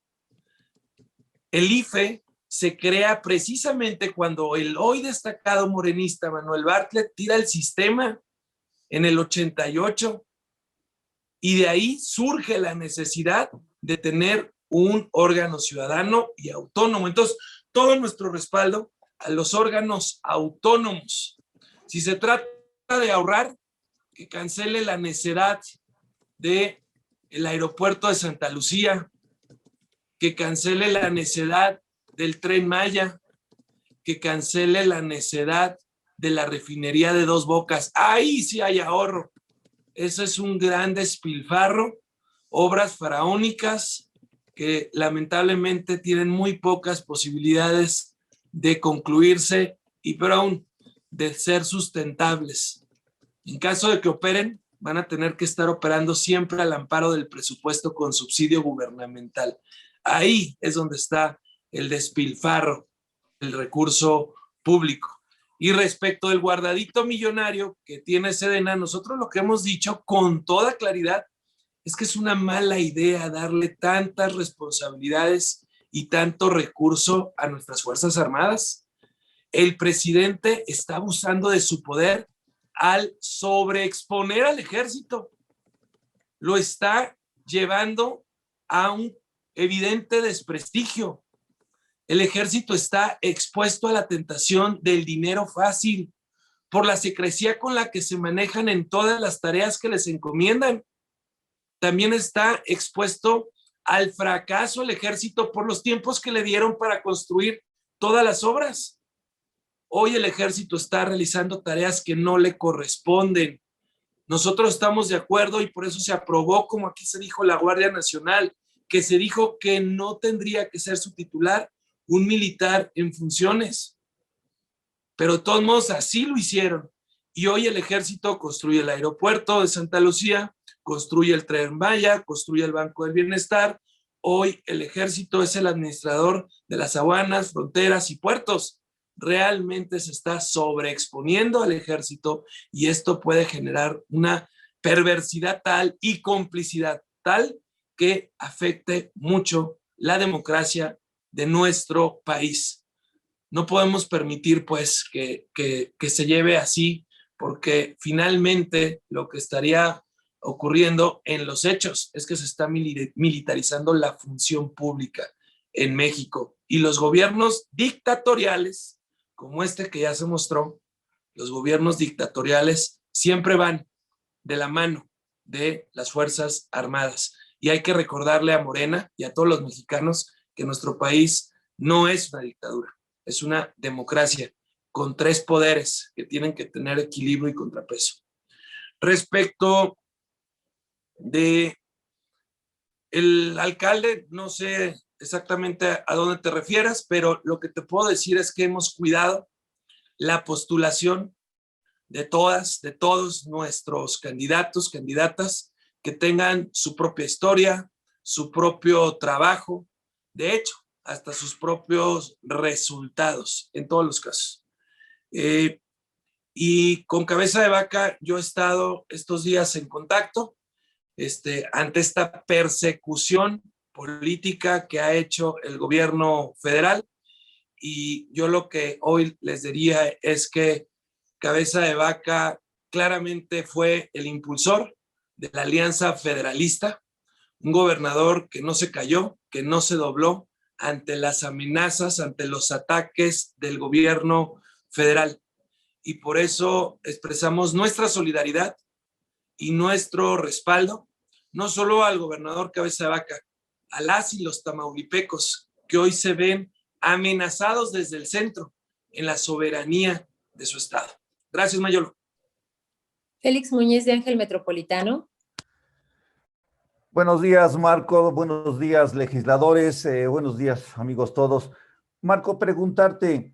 El IFE se crea precisamente cuando el hoy destacado morenista Manuel Bartlett tira el sistema en el 88 y de ahí surge la necesidad de tener un órgano ciudadano y autónomo. Entonces, todo nuestro respaldo a los órganos autónomos. Si se trata de ahorrar, que cancele la necedad del aeropuerto de Santa Lucía, que cancele la necedad del Tren Maya, que cancele la necedad de la refinería de Dos Bocas. Ahí sí hay ahorro. Eso es un gran despilfarro, obras faraónicas que lamentablemente tienen muy pocas posibilidades de concluirse y pero aún de ser sustentables. En caso de que operen, van a tener que estar operando siempre al amparo del presupuesto con subsidio gubernamental. Ahí es donde está el despilfarro del recurso público. Y respecto del guardadito millonario que tiene Sedena, nosotros lo que hemos dicho con toda claridad es que es una mala idea darle tantas responsabilidades y tanto recurso a nuestras Fuerzas Armadas. El presidente está abusando de su poder al sobreexponer al ejército. Lo está llevando a un evidente desprestigio. El ejército está expuesto a la tentación del dinero fácil por la secrecía con la que se manejan en todas las tareas que les encomiendan. También está expuesto al fracaso el ejército por los tiempos que le dieron para construir todas las obras. Hoy el ejército está realizando tareas que no le corresponden. Nosotros estamos de acuerdo y por eso se aprobó, como aquí se dijo, la Guardia Nacional, que se dijo que no tendría que ser su titular un militar en funciones. Pero de todos modos así lo hicieron. Y hoy el ejército construye el aeropuerto de Santa Lucía, construye el Tren Maya, construye el Banco del Bienestar. Hoy el ejército es el administrador de las aduanas, fronteras y puertos. Realmente se está sobreexponiendo al ejército y esto puede generar una perversidad tal y complicidad tal que afecte mucho la democracia de nuestro país. No podemos permitir pues que se lleve así, porque finalmente lo que estaría ocurriendo en los hechos es que se está militarizando la función pública en México y los gobiernos dictatoriales, como este que ya se mostró, los gobiernos dictatoriales siempre van de la mano de las Fuerzas Armadas. Y hay que recordarle a Morena y a todos los mexicanos que nuestro país no es una dictadura, es una democracia con 3 poderes que tienen que tener equilibrio y contrapeso. Respecto de el alcalde, no sé exactamente a dónde te refieras, pero lo que te puedo decir es que hemos cuidado la postulación de todas, de todos nuestros candidatos, candidatas, que tengan su propia historia, su propio trabajo, de hecho, hasta sus propios resultados, en todos los casos. Y con Cabeza de Vaca yo he estado estos días en contacto ante esta persecución política que ha hecho el gobierno federal, y yo lo que hoy les diría es que Cabeza de Vaca claramente fue el impulsor de la Alianza Federalista, un gobernador que no se cayó, que no se dobló ante las amenazas, ante los ataques del gobierno federal. Y por eso expresamos nuestra solidaridad y nuestro respaldo, no solo al gobernador Cabeza de Vaca, a las y los tamaulipecos que hoy se ven amenazados desde el centro en la soberanía de su estado. Gracias, Mayolo. Félix Muñiz de Ángel Metropolitano. Buenos días, Marco. Buenos días, legisladores. Buenos días, amigos todos. Marco, preguntarte,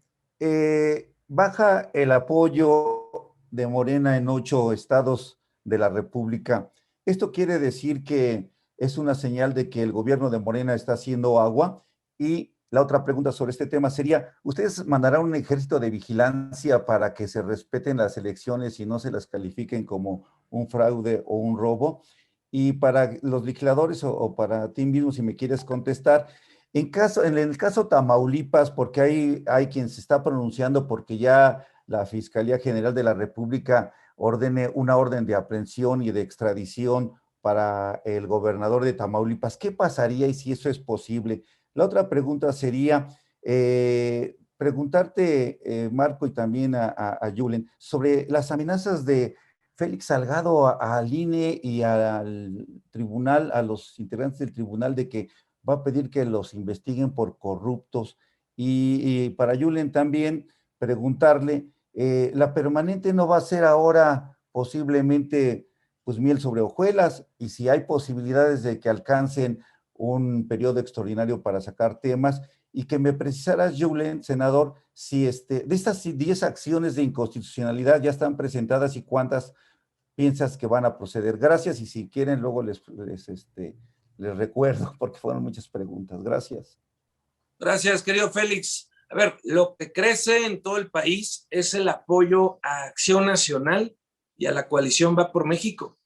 baja el apoyo de Morena en 8 estados de la República. ¿Esto quiere decir que es una señal de que el gobierno de Morena está haciendo agua? Y la otra pregunta sobre este tema sería, ¿ustedes mandarán un ejército de vigilancia para que se respeten las elecciones y no se las califiquen como un fraude o un robo? Y para los legisladores o para ti mismo, si me quieres contestar, en el caso Tamaulipas, porque hay quien se está pronunciando porque ya la Fiscalía General de la República ordene una orden de aprehensión y de extradición para el gobernador de Tamaulipas. ¿Qué pasaría y si eso es posible? La otra pregunta sería preguntarte, Marco, y también a Julen, sobre las amenazas de Félix Salgado al INE y al tribunal, a los integrantes del tribunal, de que va a pedir que los investiguen por corruptos. Y para Julen también preguntarle, la permanente no va a ser ahora posiblemente pues miel sobre hojuelas, y si hay posibilidades de que alcancen un periodo extraordinario para sacar temas, y que me precisaras, Julen, senador, si de estas 10 acciones de inconstitucionalidad ya están presentadas y cuántas piensas que van a proceder. Gracias, y si quieren luego les recuerdo, porque fueron muchas preguntas. Gracias. Gracias, querido Félix. A ver, lo que crece en todo el país es el apoyo a Acción Nacional y a la coalición Va por México.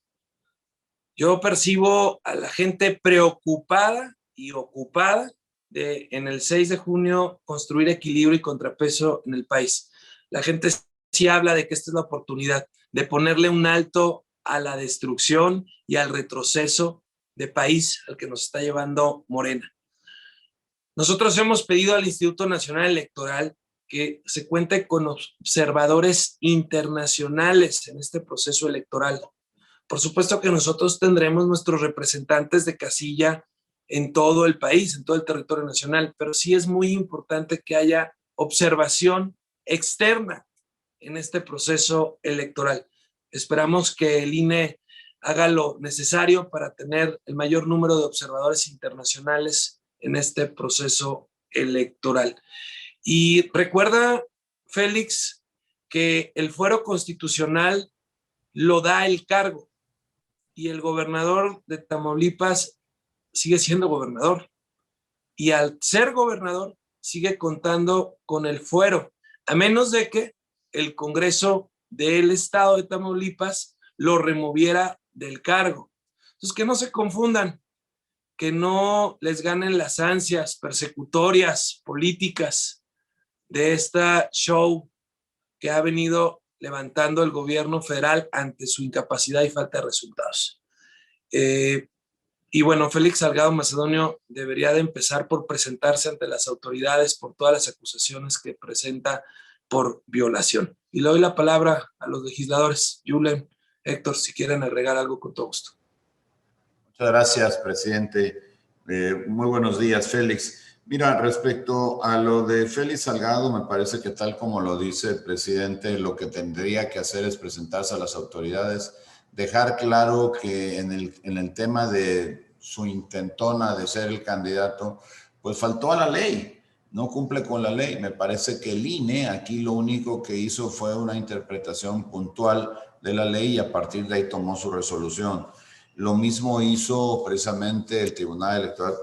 Yo percibo a la gente preocupada y ocupada de en el 6 de junio construir equilibrio y contrapeso en el país. La gente sí habla de que esta es la oportunidad de ponerle un alto a la destrucción y al retroceso de país al que nos está llevando Morena. Nosotros hemos pedido al Instituto Nacional Electoral que se cuente con observadores internacionales en este proceso electoral. Por supuesto que nosotros tendremos nuestros representantes de casilla en todo el país, en todo el territorio nacional, pero sí es muy importante que haya observación externa en este proceso electoral. Esperamos que el INE haga lo necesario para tener el mayor número de observadores internacionales en este proceso electoral. Y recuerda, Félix, que el fuero constitucional lo da el cargo y el gobernador de Tamaulipas sigue siendo gobernador. Y al ser gobernador sigue contando con el fuero, a menos de que el Congreso del Estado de Tamaulipas lo removiera del cargo. Entonces, que no se confundan, que no les ganen las ansias persecutorias políticas de esta show que ha venido levantando el gobierno federal ante su incapacidad y falta de resultados. Y bueno, Félix Salgado Macedonio debería de empezar por presentarse ante las autoridades por todas las acusaciones que presenta por violación. Y le doy la palabra a los legisladores. Julen, Héctor, si quieren agregar algo, con todo gusto. Muchas gracias, presidente. Muy buenos días, Félix. Mira, respecto a lo de Félix Salgado, me parece que tal como lo dice el presidente, lo que tendría que hacer es presentarse a las autoridades, dejar claro que en el tema de su intentona de ser el candidato, pues faltó a la ley, no cumple con la ley. Me parece que el INE aquí lo único que hizo fue una interpretación puntual de la ley y a partir de ahí tomó su resolución. Lo mismo hizo precisamente el Tribunal Electoral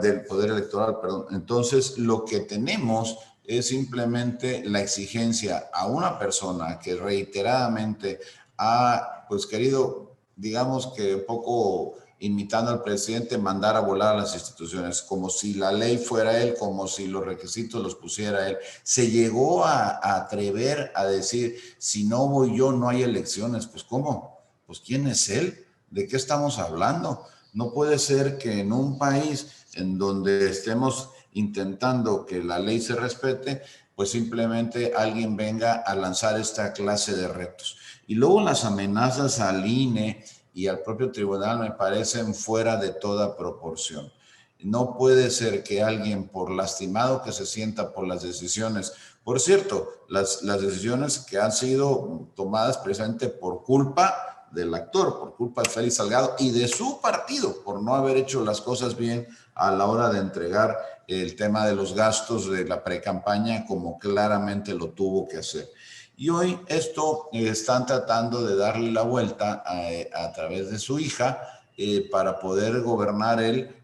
del Poder Electoral, perdón. Entonces, lo que tenemos es simplemente la exigencia a una persona que reiteradamente ha, pues, querido, digamos que un poco imitando al presidente, mandar a volar a las instituciones, como si la ley fuera él, como si los requisitos los pusiera él. Se llegó a atrever a decir, si no voy yo, no hay elecciones. Pues, ¿cómo? Pues, ¿quién es él? ¿De qué estamos hablando? No puede ser que en un país en donde estemos intentando que la ley se respete, pues simplemente alguien venga a lanzar esta clase de retos. Y luego las amenazas al INE y al propio tribunal me parecen fuera de toda proporción. No puede ser que alguien, por lastimado que se sienta por las decisiones, por cierto, las decisiones que han sido tomadas precisamente por culpa del actor, por culpa de Félix Salgado y de su partido, por no haber hecho las cosas bien a la hora de entregar el tema de los gastos de la precampaña como claramente lo tuvo que hacer. Y hoy esto están tratando de darle la vuelta a través de su hija para poder gobernar él,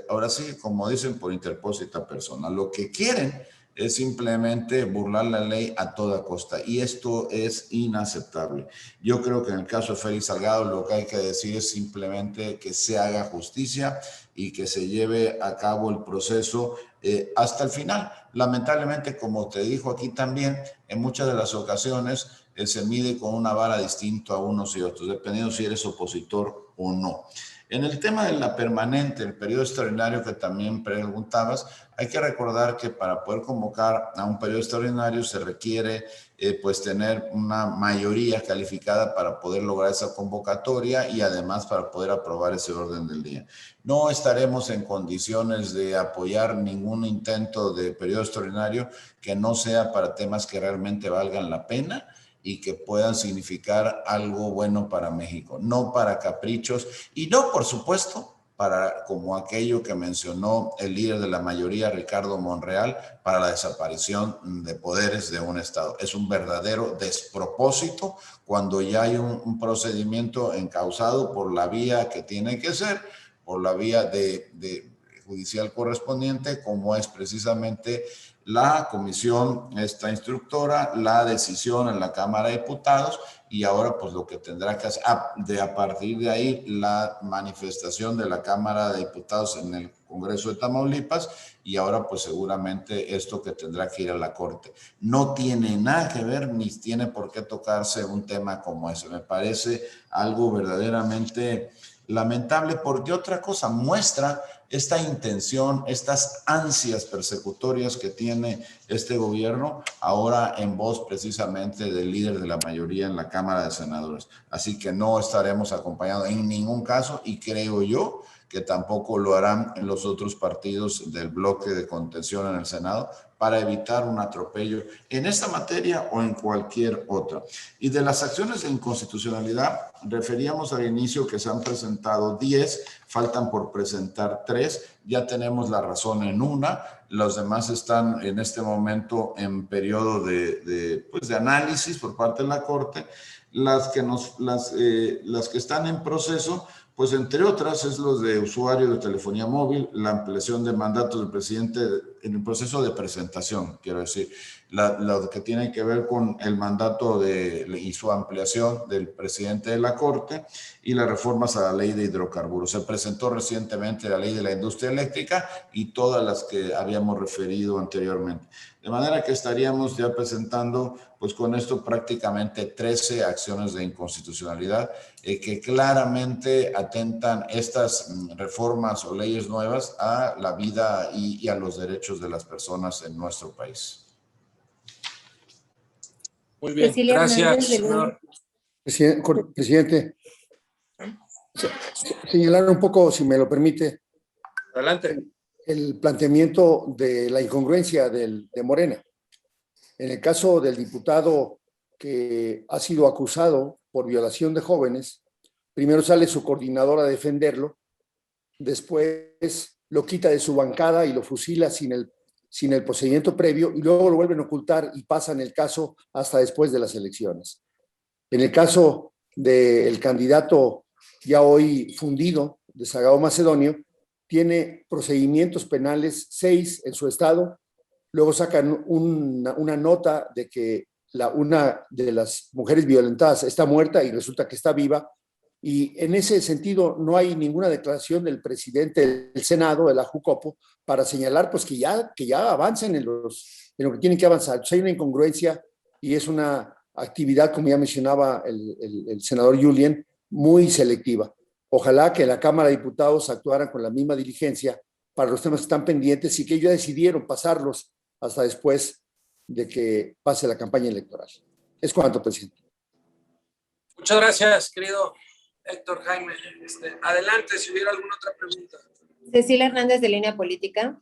ahora sí, como dicen, por interpósita persona. Lo que quieren es simplemente burlar la ley a toda costa y esto es inaceptable. Yo creo que en el caso de Félix Salgado lo que hay que decir es simplemente que se haga justicia y que se lleve a cabo el proceso hasta el final. Lamentablemente, como te dijo aquí también, en muchas de las ocasiones se mide con una vara distinta a unos y otros, dependiendo si eres opositor o no. En el tema de la permanente, el periodo extraordinario que también preguntabas, hay que recordar que para poder convocar a un periodo extraordinario se requiere pues tener una mayoría calificada para poder lograr esa convocatoria y además para poder aprobar ese orden del día. No estaremos en condiciones de apoyar ningún intento de periodo extraordinario que no sea para temas que realmente valgan la pena y que puedan significar algo bueno para México, no para caprichos y no, por supuesto, para como aquello que mencionó el líder de la mayoría, Ricardo Monreal, para la desaparición de poderes de un Estado. Es un verdadero despropósito cuando ya hay un procedimiento encauzado por la vía que tiene que ser, por la vía judicial correspondiente, como es precisamente la comisión esta instructora, la decisión en la Cámara de Diputados, y ahora pues lo que tendrá que hacer, a partir de ahí, la manifestación de la Cámara de Diputados en el Congreso de Tamaulipas, y ahora pues seguramente esto que tendrá que ir a la Corte. No tiene nada que ver ni tiene por qué tocarse un tema como ese. Me parece algo verdaderamente lamentable, porque otra cosa muestra esta intención, estas ansias persecutorias que tiene este gobierno, ahora en voz precisamente del líder de la mayoría en la Cámara de Senadores. Así que no estaremos acompañados en ningún caso, y creo yo que tampoco lo harán en los otros partidos del bloque de contención en el Senado, para evitar un atropello en esta materia o en cualquier otra. Y de las acciones de inconstitucionalidad, referíamos al inicio que se han presentado 10, faltan por presentar 3, ya tenemos la razón en una, los demás están en este momento en periodo de análisis por parte de la Corte. Las que están en proceso, pues entre otras es los de usuario de telefonía móvil, la ampliación de mandatos del presidente en el proceso de presentación, quiero decir, lo que tiene que ver con el mandato y su ampliación del presidente de la Corte, y las reformas a la ley de hidrocarburos. Se presentó recientemente la ley de la industria eléctrica y todas las que habíamos referido anteriormente. De manera que estaríamos ya presentando, pues con esto prácticamente 13 acciones de inconstitucionalidad que claramente atentan estas reformas o leyes nuevas a la vida y a los derechos de las personas en nuestro país. Muy bien, gracias, señor. Presidente, señalar un poco, si me lo permite. Adelante. El planteamiento de la incongruencia de Morena. En el caso del diputado que ha sido acusado por violación de jóvenes, primero sale su coordinador a defenderlo, después lo quita de su bancada y lo fusila sin el procedimiento previo, y luego lo vuelven a ocultar y pasan el caso hasta después de las elecciones. En el caso del candidato ya hoy fundido, de Salgado Macedonio, tiene procedimientos penales 6 en su estado, luego sacan una nota de que una de las mujeres violentadas está muerta y resulta que está viva, y en ese sentido no hay ninguna declaración del presidente del Senado, de la Jucopo, para señalar pues que ya avancen en lo que tienen que avanzar. Entonces, hay una incongruencia y es una actividad, como ya mencionaba el senador Julián, muy selectiva. Ojalá que la Cámara de Diputados actuaran con la misma diligencia para los temas que están pendientes y que ellos ya decidieron pasarlos hasta después de que pase la campaña electoral. Es cuanto, presidente. Muchas gracias, querido Héctor Jaime. Adelante, si hubiera alguna otra pregunta. Cecilia Hernández, de Línea Política.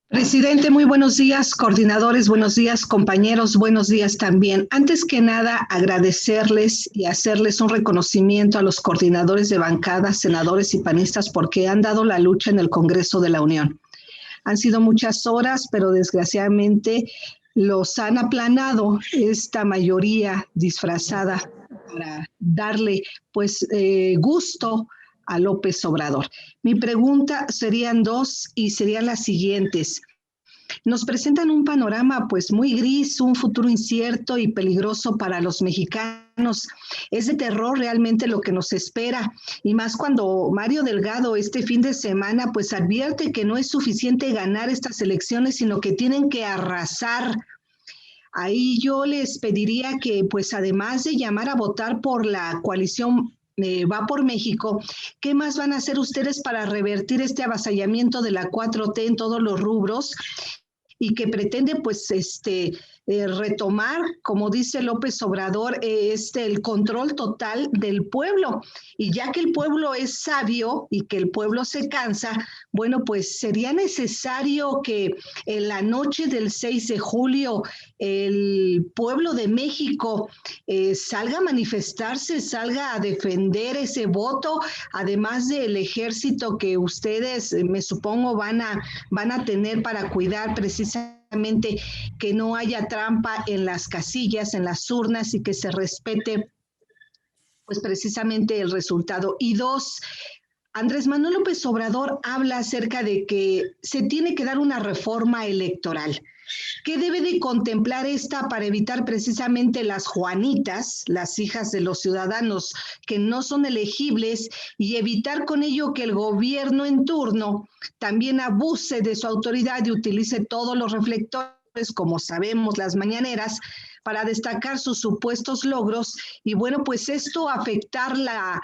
Presidente, muy buenos días, coordinadores, buenos días, compañeros, buenos días también. Antes que nada, agradecerles y hacerles un reconocimiento a los coordinadores de bancadas, senadores y panistas, porque han dado la lucha en el Congreso de la Unión. Han sido muchas horas, pero desgraciadamente los han aplanado esta mayoría disfrazada para darle gusto a López Obrador. Mi pregunta serían 2 y serían las siguientes. Nos presentan un panorama pues muy gris, un futuro incierto y peligroso para los mexicanos. Es de terror realmente lo que nos espera, y más cuando Mario Delgado este fin de semana pues advierte que no es suficiente ganar estas elecciones, sino que tienen que arrasar. Ahí yo les pediría que pues además de llamar a votar por la coalición Va por México, ¿qué más van a hacer ustedes para revertir este avasallamiento de la 4T en todos los rubros y que pretende retomar, como dice López Obrador, el control total del pueblo? Y ya que el pueblo es sabio y que el pueblo se cansa, bueno, pues sería necesario que en la noche del 6 de julio el pueblo de México salga a manifestarse, salga a defender ese voto, además del ejército que ustedes, me supongo, van a tener para cuidar precisamente que no haya trampa en las casillas, en las urnas, y que se respete pues precisamente el resultado. Y 2, Andrés Manuel López Obrador habla acerca de que se tiene que dar una reforma electoral. ¿Qué debe de contemplar esta para evitar precisamente las Juanitas, las hijas de los ciudadanos que no son elegibles, y evitar con ello que el gobierno en turno también abuse de su autoridad y utilice todos los reflectores, como sabemos, las mañaneras, para destacar sus supuestos logros y bueno, pues esto afectar la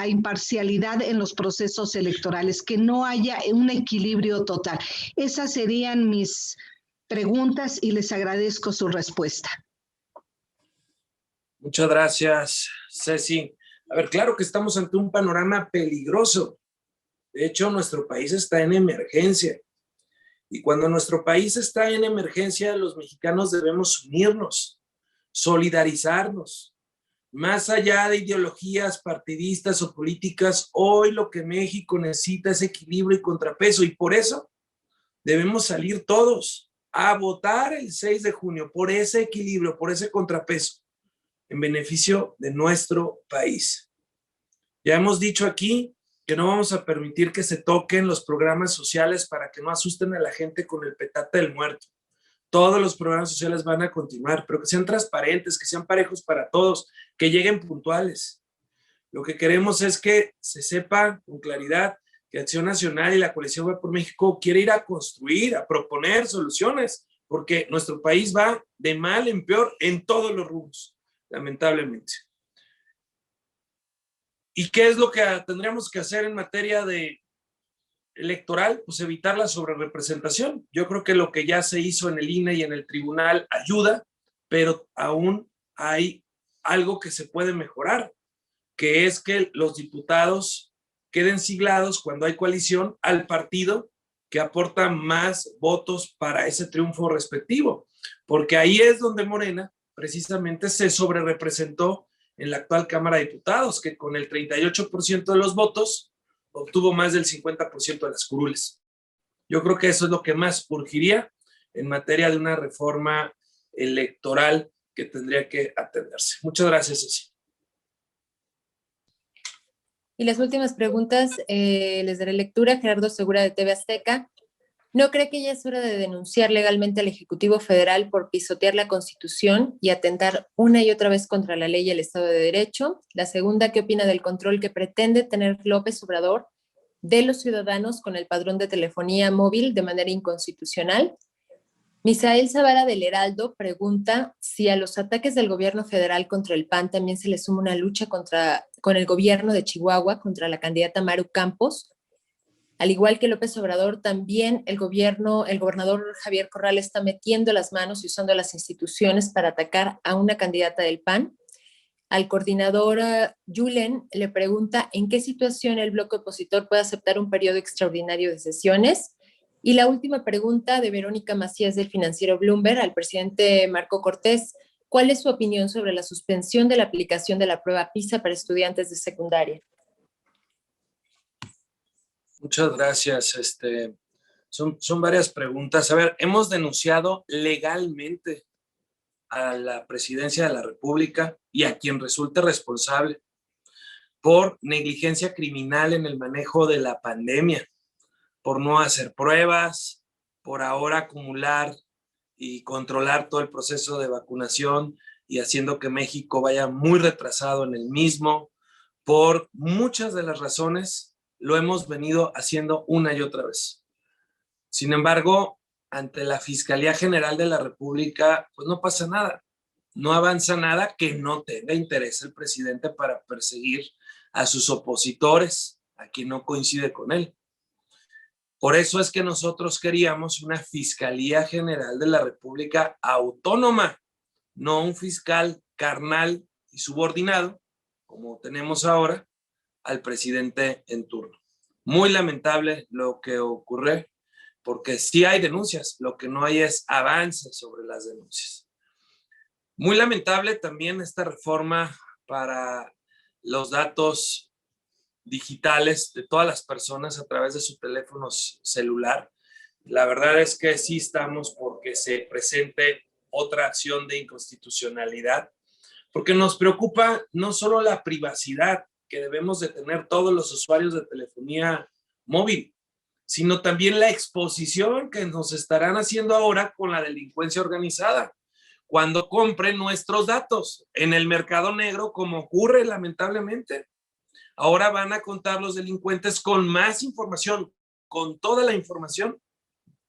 imparcialidad en los procesos electorales, que no haya un equilibrio total? Esas serían mis preguntas y les agradezco su respuesta. Muchas gracias, Ceci. A ver, claro que estamos ante un panorama peligroso. De hecho, nuestro país está en emergencia. Y cuando nuestro país está en emergencia, los mexicanos debemos unirnos, solidarizarnos. Más allá de ideologías partidistas o políticas, hoy lo que México necesita es equilibrio y contrapeso. Y por eso debemos salir todos a votar el 6 de junio por ese equilibrio, por ese contrapeso, en beneficio de nuestro país. Ya hemos dicho aquí que no vamos a permitir que se toquen los programas sociales para que no asusten a la gente con el petate del muerto. Todos los programas sociales van a continuar, pero que sean transparentes, que sean parejos para todos, que lleguen puntuales. Lo que queremos es que se sepa con claridad que Acción Nacional y la Coalición Va por México quiere ir a construir, a proponer soluciones, porque nuestro país va de mal en peor en todos los rubros, lamentablemente. ¿Y qué es lo que tendríamos que hacer en materia de electoral? Pues evitar la sobrerepresentación. Yo creo que lo que ya se hizo en el INE y en el tribunal ayuda, pero aún hay algo que se puede mejorar, que es que los diputados queden siglados cuando hay coalición al partido que aporta más votos para ese triunfo respectivo, porque ahí es donde Morena precisamente se sobrerepresentó en la actual Cámara de Diputados, que con el 38% de los votos obtuvo más del 50% de las curules. Yo creo que eso es lo que más urgiría en materia de una reforma electoral que tendría que atenderse. Muchas gracias, Ceci. Y las últimas preguntas les daré lectura. Gerardo Segura, de TV Azteca. ¿No cree que ya es hora de denunciar legalmente al Ejecutivo Federal por pisotear la Constitución y atentar una y otra vez contra la ley y el Estado de Derecho? La segunda, ¿qué opina del control que pretende tener López Obrador de los ciudadanos con el padrón de telefonía móvil de manera inconstitucional? Misael Zavala, del Heraldo, pregunta si a los ataques del gobierno federal contra el PAN también se le suma una lucha con el gobierno de Chihuahua contra la candidata Maru Campos. Al igual que López Obrador, también el gobernador Javier Corral está metiendo las manos y usando las instituciones para atacar a una candidata del PAN. Al coordinador Julen le pregunta en qué situación el bloque opositor puede aceptar un periodo extraordinario de sesiones. Y la última pregunta de Verónica Macías, del financiero Bloomberg, al presidente Marco Cortés. ¿Cuál es su opinión sobre la suspensión de la aplicación de la prueba PISA para estudiantes de secundaria? Muchas gracias. Son varias preguntas. A ver, hemos denunciado legalmente a la Presidencia de la República y a quien resulte responsable por negligencia criminal en el manejo de la pandemia, por no hacer pruebas, por ahora acumular y controlar todo el proceso de vacunación y haciendo que México vaya muy retrasado en el mismo. Por muchas de las razones lo hemos venido haciendo una y otra vez. Sin embargo, ante la Fiscalía General de la República, pues no pasa nada. No avanza nada que no tenga interés el presidente para perseguir a sus opositores, a quien no coincide con él. Por eso es que nosotros queríamos una Fiscalía General de la República autónoma, no un fiscal carnal y subordinado, como tenemos ahora, al presidente en turno. Muy lamentable lo que ocurre, porque sí hay denuncias, lo que no hay es avance sobre las denuncias. Muy lamentable también esta reforma para los datos digitales de todas las personas a través de su teléfono celular. La verdad es que sí estamos porque se presente otra acción de inconstitucionalidad, porque nos preocupa no solo la privacidad que debemos de tener todos los usuarios de telefonía móvil, sino también la exposición que nos estarán haciendo ahora con la delincuencia organizada, cuando compren nuestros datos en el mercado negro, como ocurre lamentablemente. Ahora van a contar los delincuentes con más información, con toda la información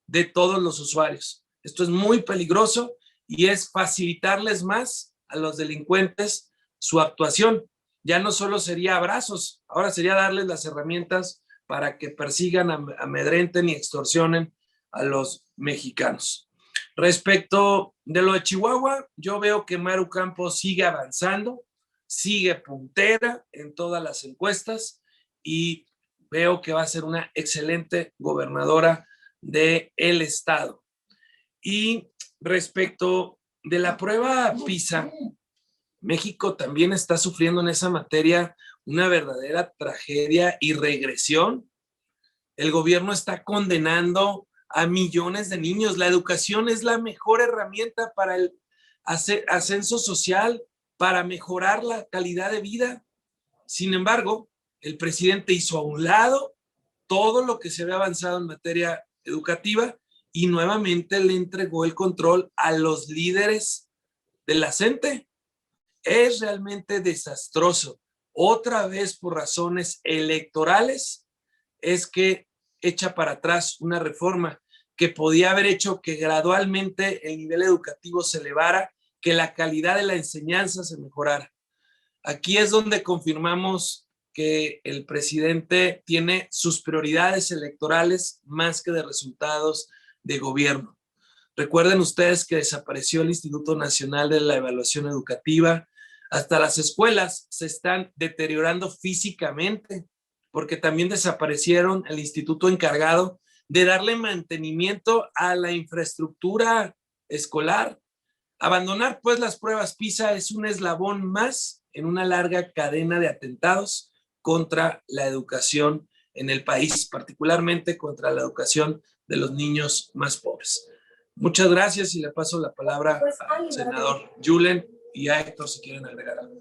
de todos los usuarios. Esto es muy peligroso y es facilitarles más a los delincuentes su actuación. Ya no solo sería abrazos, ahora sería darles las herramientas para que persigan, amedrenten y extorsionen a los mexicanos. Respecto de lo de Chihuahua, yo veo que Maru Campos sigue avanzando, sigue puntera en todas las encuestas y veo que va a ser una excelente gobernadora del estado. Y respecto de la prueba PISA, México también está sufriendo en esa materia una verdadera tragedia y regresión. El gobierno está condenando a millones de niños. La educación es la mejor herramienta para el ascenso social, para mejorar la calidad de vida. Sin embargo, el presidente hizo a un lado todo lo que se había avanzado en materia educativa y nuevamente le entregó el control a los líderes de la CENTE. Es realmente desastroso. Otra vez, por razones electorales, es que echa para atrás una reforma que podía haber hecho que gradualmente el nivel educativo se elevara, que la calidad de la enseñanza se mejorara. Aquí es donde confirmamos que el presidente tiene sus prioridades electorales más que de resultados de gobierno. Recuerden ustedes que desapareció el Instituto Nacional de la Evaluación Educativa. Hasta las escuelas se están deteriorando físicamente, porque también desaparecieron el instituto encargado de darle mantenimiento a la infraestructura escolar. Abandonar, pues, las pruebas PISA es un eslabón más en una larga cadena de atentados contra la educación en el país, particularmente contra la educación de los niños más pobres. Muchas gracias y le paso la palabra al senador Julen y a Héctor si quieren agregar algo.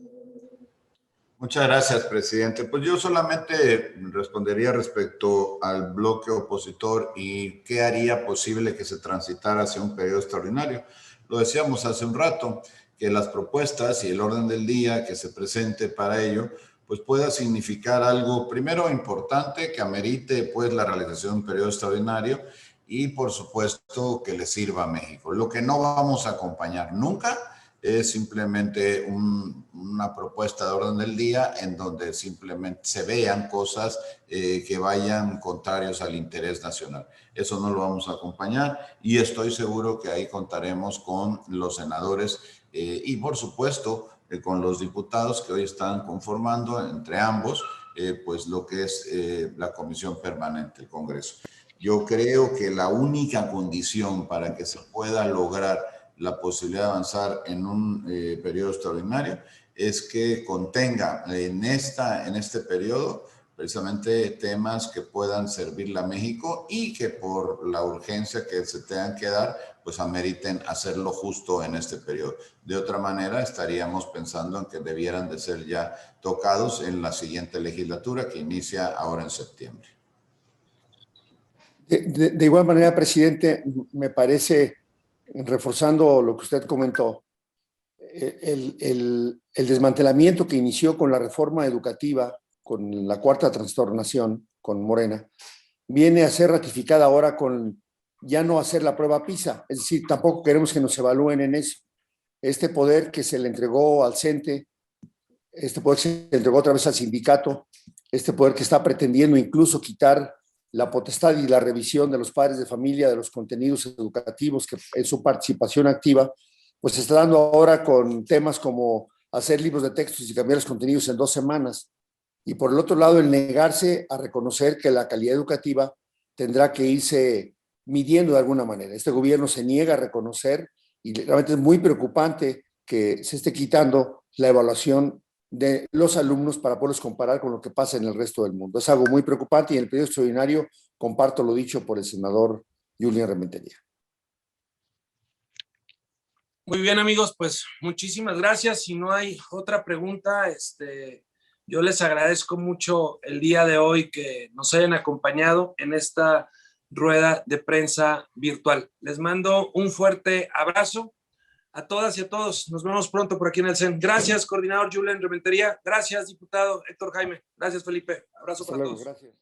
Muchas gracias, presidente. Pues yo solamente respondería respecto al bloque opositor y qué haría posible que se transitara hacia un periodo extraordinario. Lo decíamos hace un rato, que las propuestas y el orden del día que se presente para ello, pues pueda significar algo, primero, importante, que amerite pues la realización de un periodo extraordinario y, por supuesto, que le sirva a México. Lo que no vamos a acompañar nunca es simplemente una propuesta de orden del día en donde simplemente se vean cosas que vayan contrarios al interés nacional. Eso no lo vamos a acompañar y estoy seguro que ahí contaremos con los senadores y, por supuesto, con los diputados que hoy están conformando entre ambos, pues lo que es la Comisión Permanente del Congreso. Yo creo que la única condición para que se pueda lograr la posibilidad de avanzar en un periodo extraordinario es que contenga en este periodo precisamente temas que puedan servirle a México y que por la urgencia que se tengan que dar, pues ameriten hacerlo justo en este periodo. De otra manera, estaríamos pensando en que debieran de ser ya tocados en la siguiente legislatura que inicia ahora en septiembre. De igual manera, presidente, me parece, reforzando lo que usted comentó, el desmantelamiento que inició con la reforma educativa, con la cuarta transformación, con Morena, viene a ser ratificada ahora con ya no hacer la prueba PISA. Es decir, tampoco queremos que nos evalúen en eso. Este poder que se le entregó al CENTE, este poder que se le entregó otra vez al sindicato, este poder que está pretendiendo incluso quitar la potestad y la revisión de los padres de familia de los contenidos educativos que en su participación activa, pues se está dando ahora con temas como hacer libros de textos y cambiar los contenidos en 2 semanas. Y por el otro lado, el negarse a reconocer que la calidad educativa tendrá que irse midiendo de alguna manera. Este gobierno se niega a reconocer y realmente es muy preocupante que se esté quitando la evaluación de los alumnos para poderlos comparar con lo que pasa en el resto del mundo. Es algo muy preocupante y en el periodo extraordinario comparto lo dicho por el senador Julen Rementería. Muy bien, amigos, pues muchísimas gracias. Si no hay otra pregunta, Yo les agradezco mucho el día de hoy que nos hayan acompañado en esta rueda de prensa virtual. Les mando un fuerte abrazo a todas y a todos. Nos vemos pronto por aquí en el CEN. Gracias, coordinador Julen Rementería. Gracias, diputado Héctor Jaime. Gracias, Felipe. Abrazo para todos. Gracias.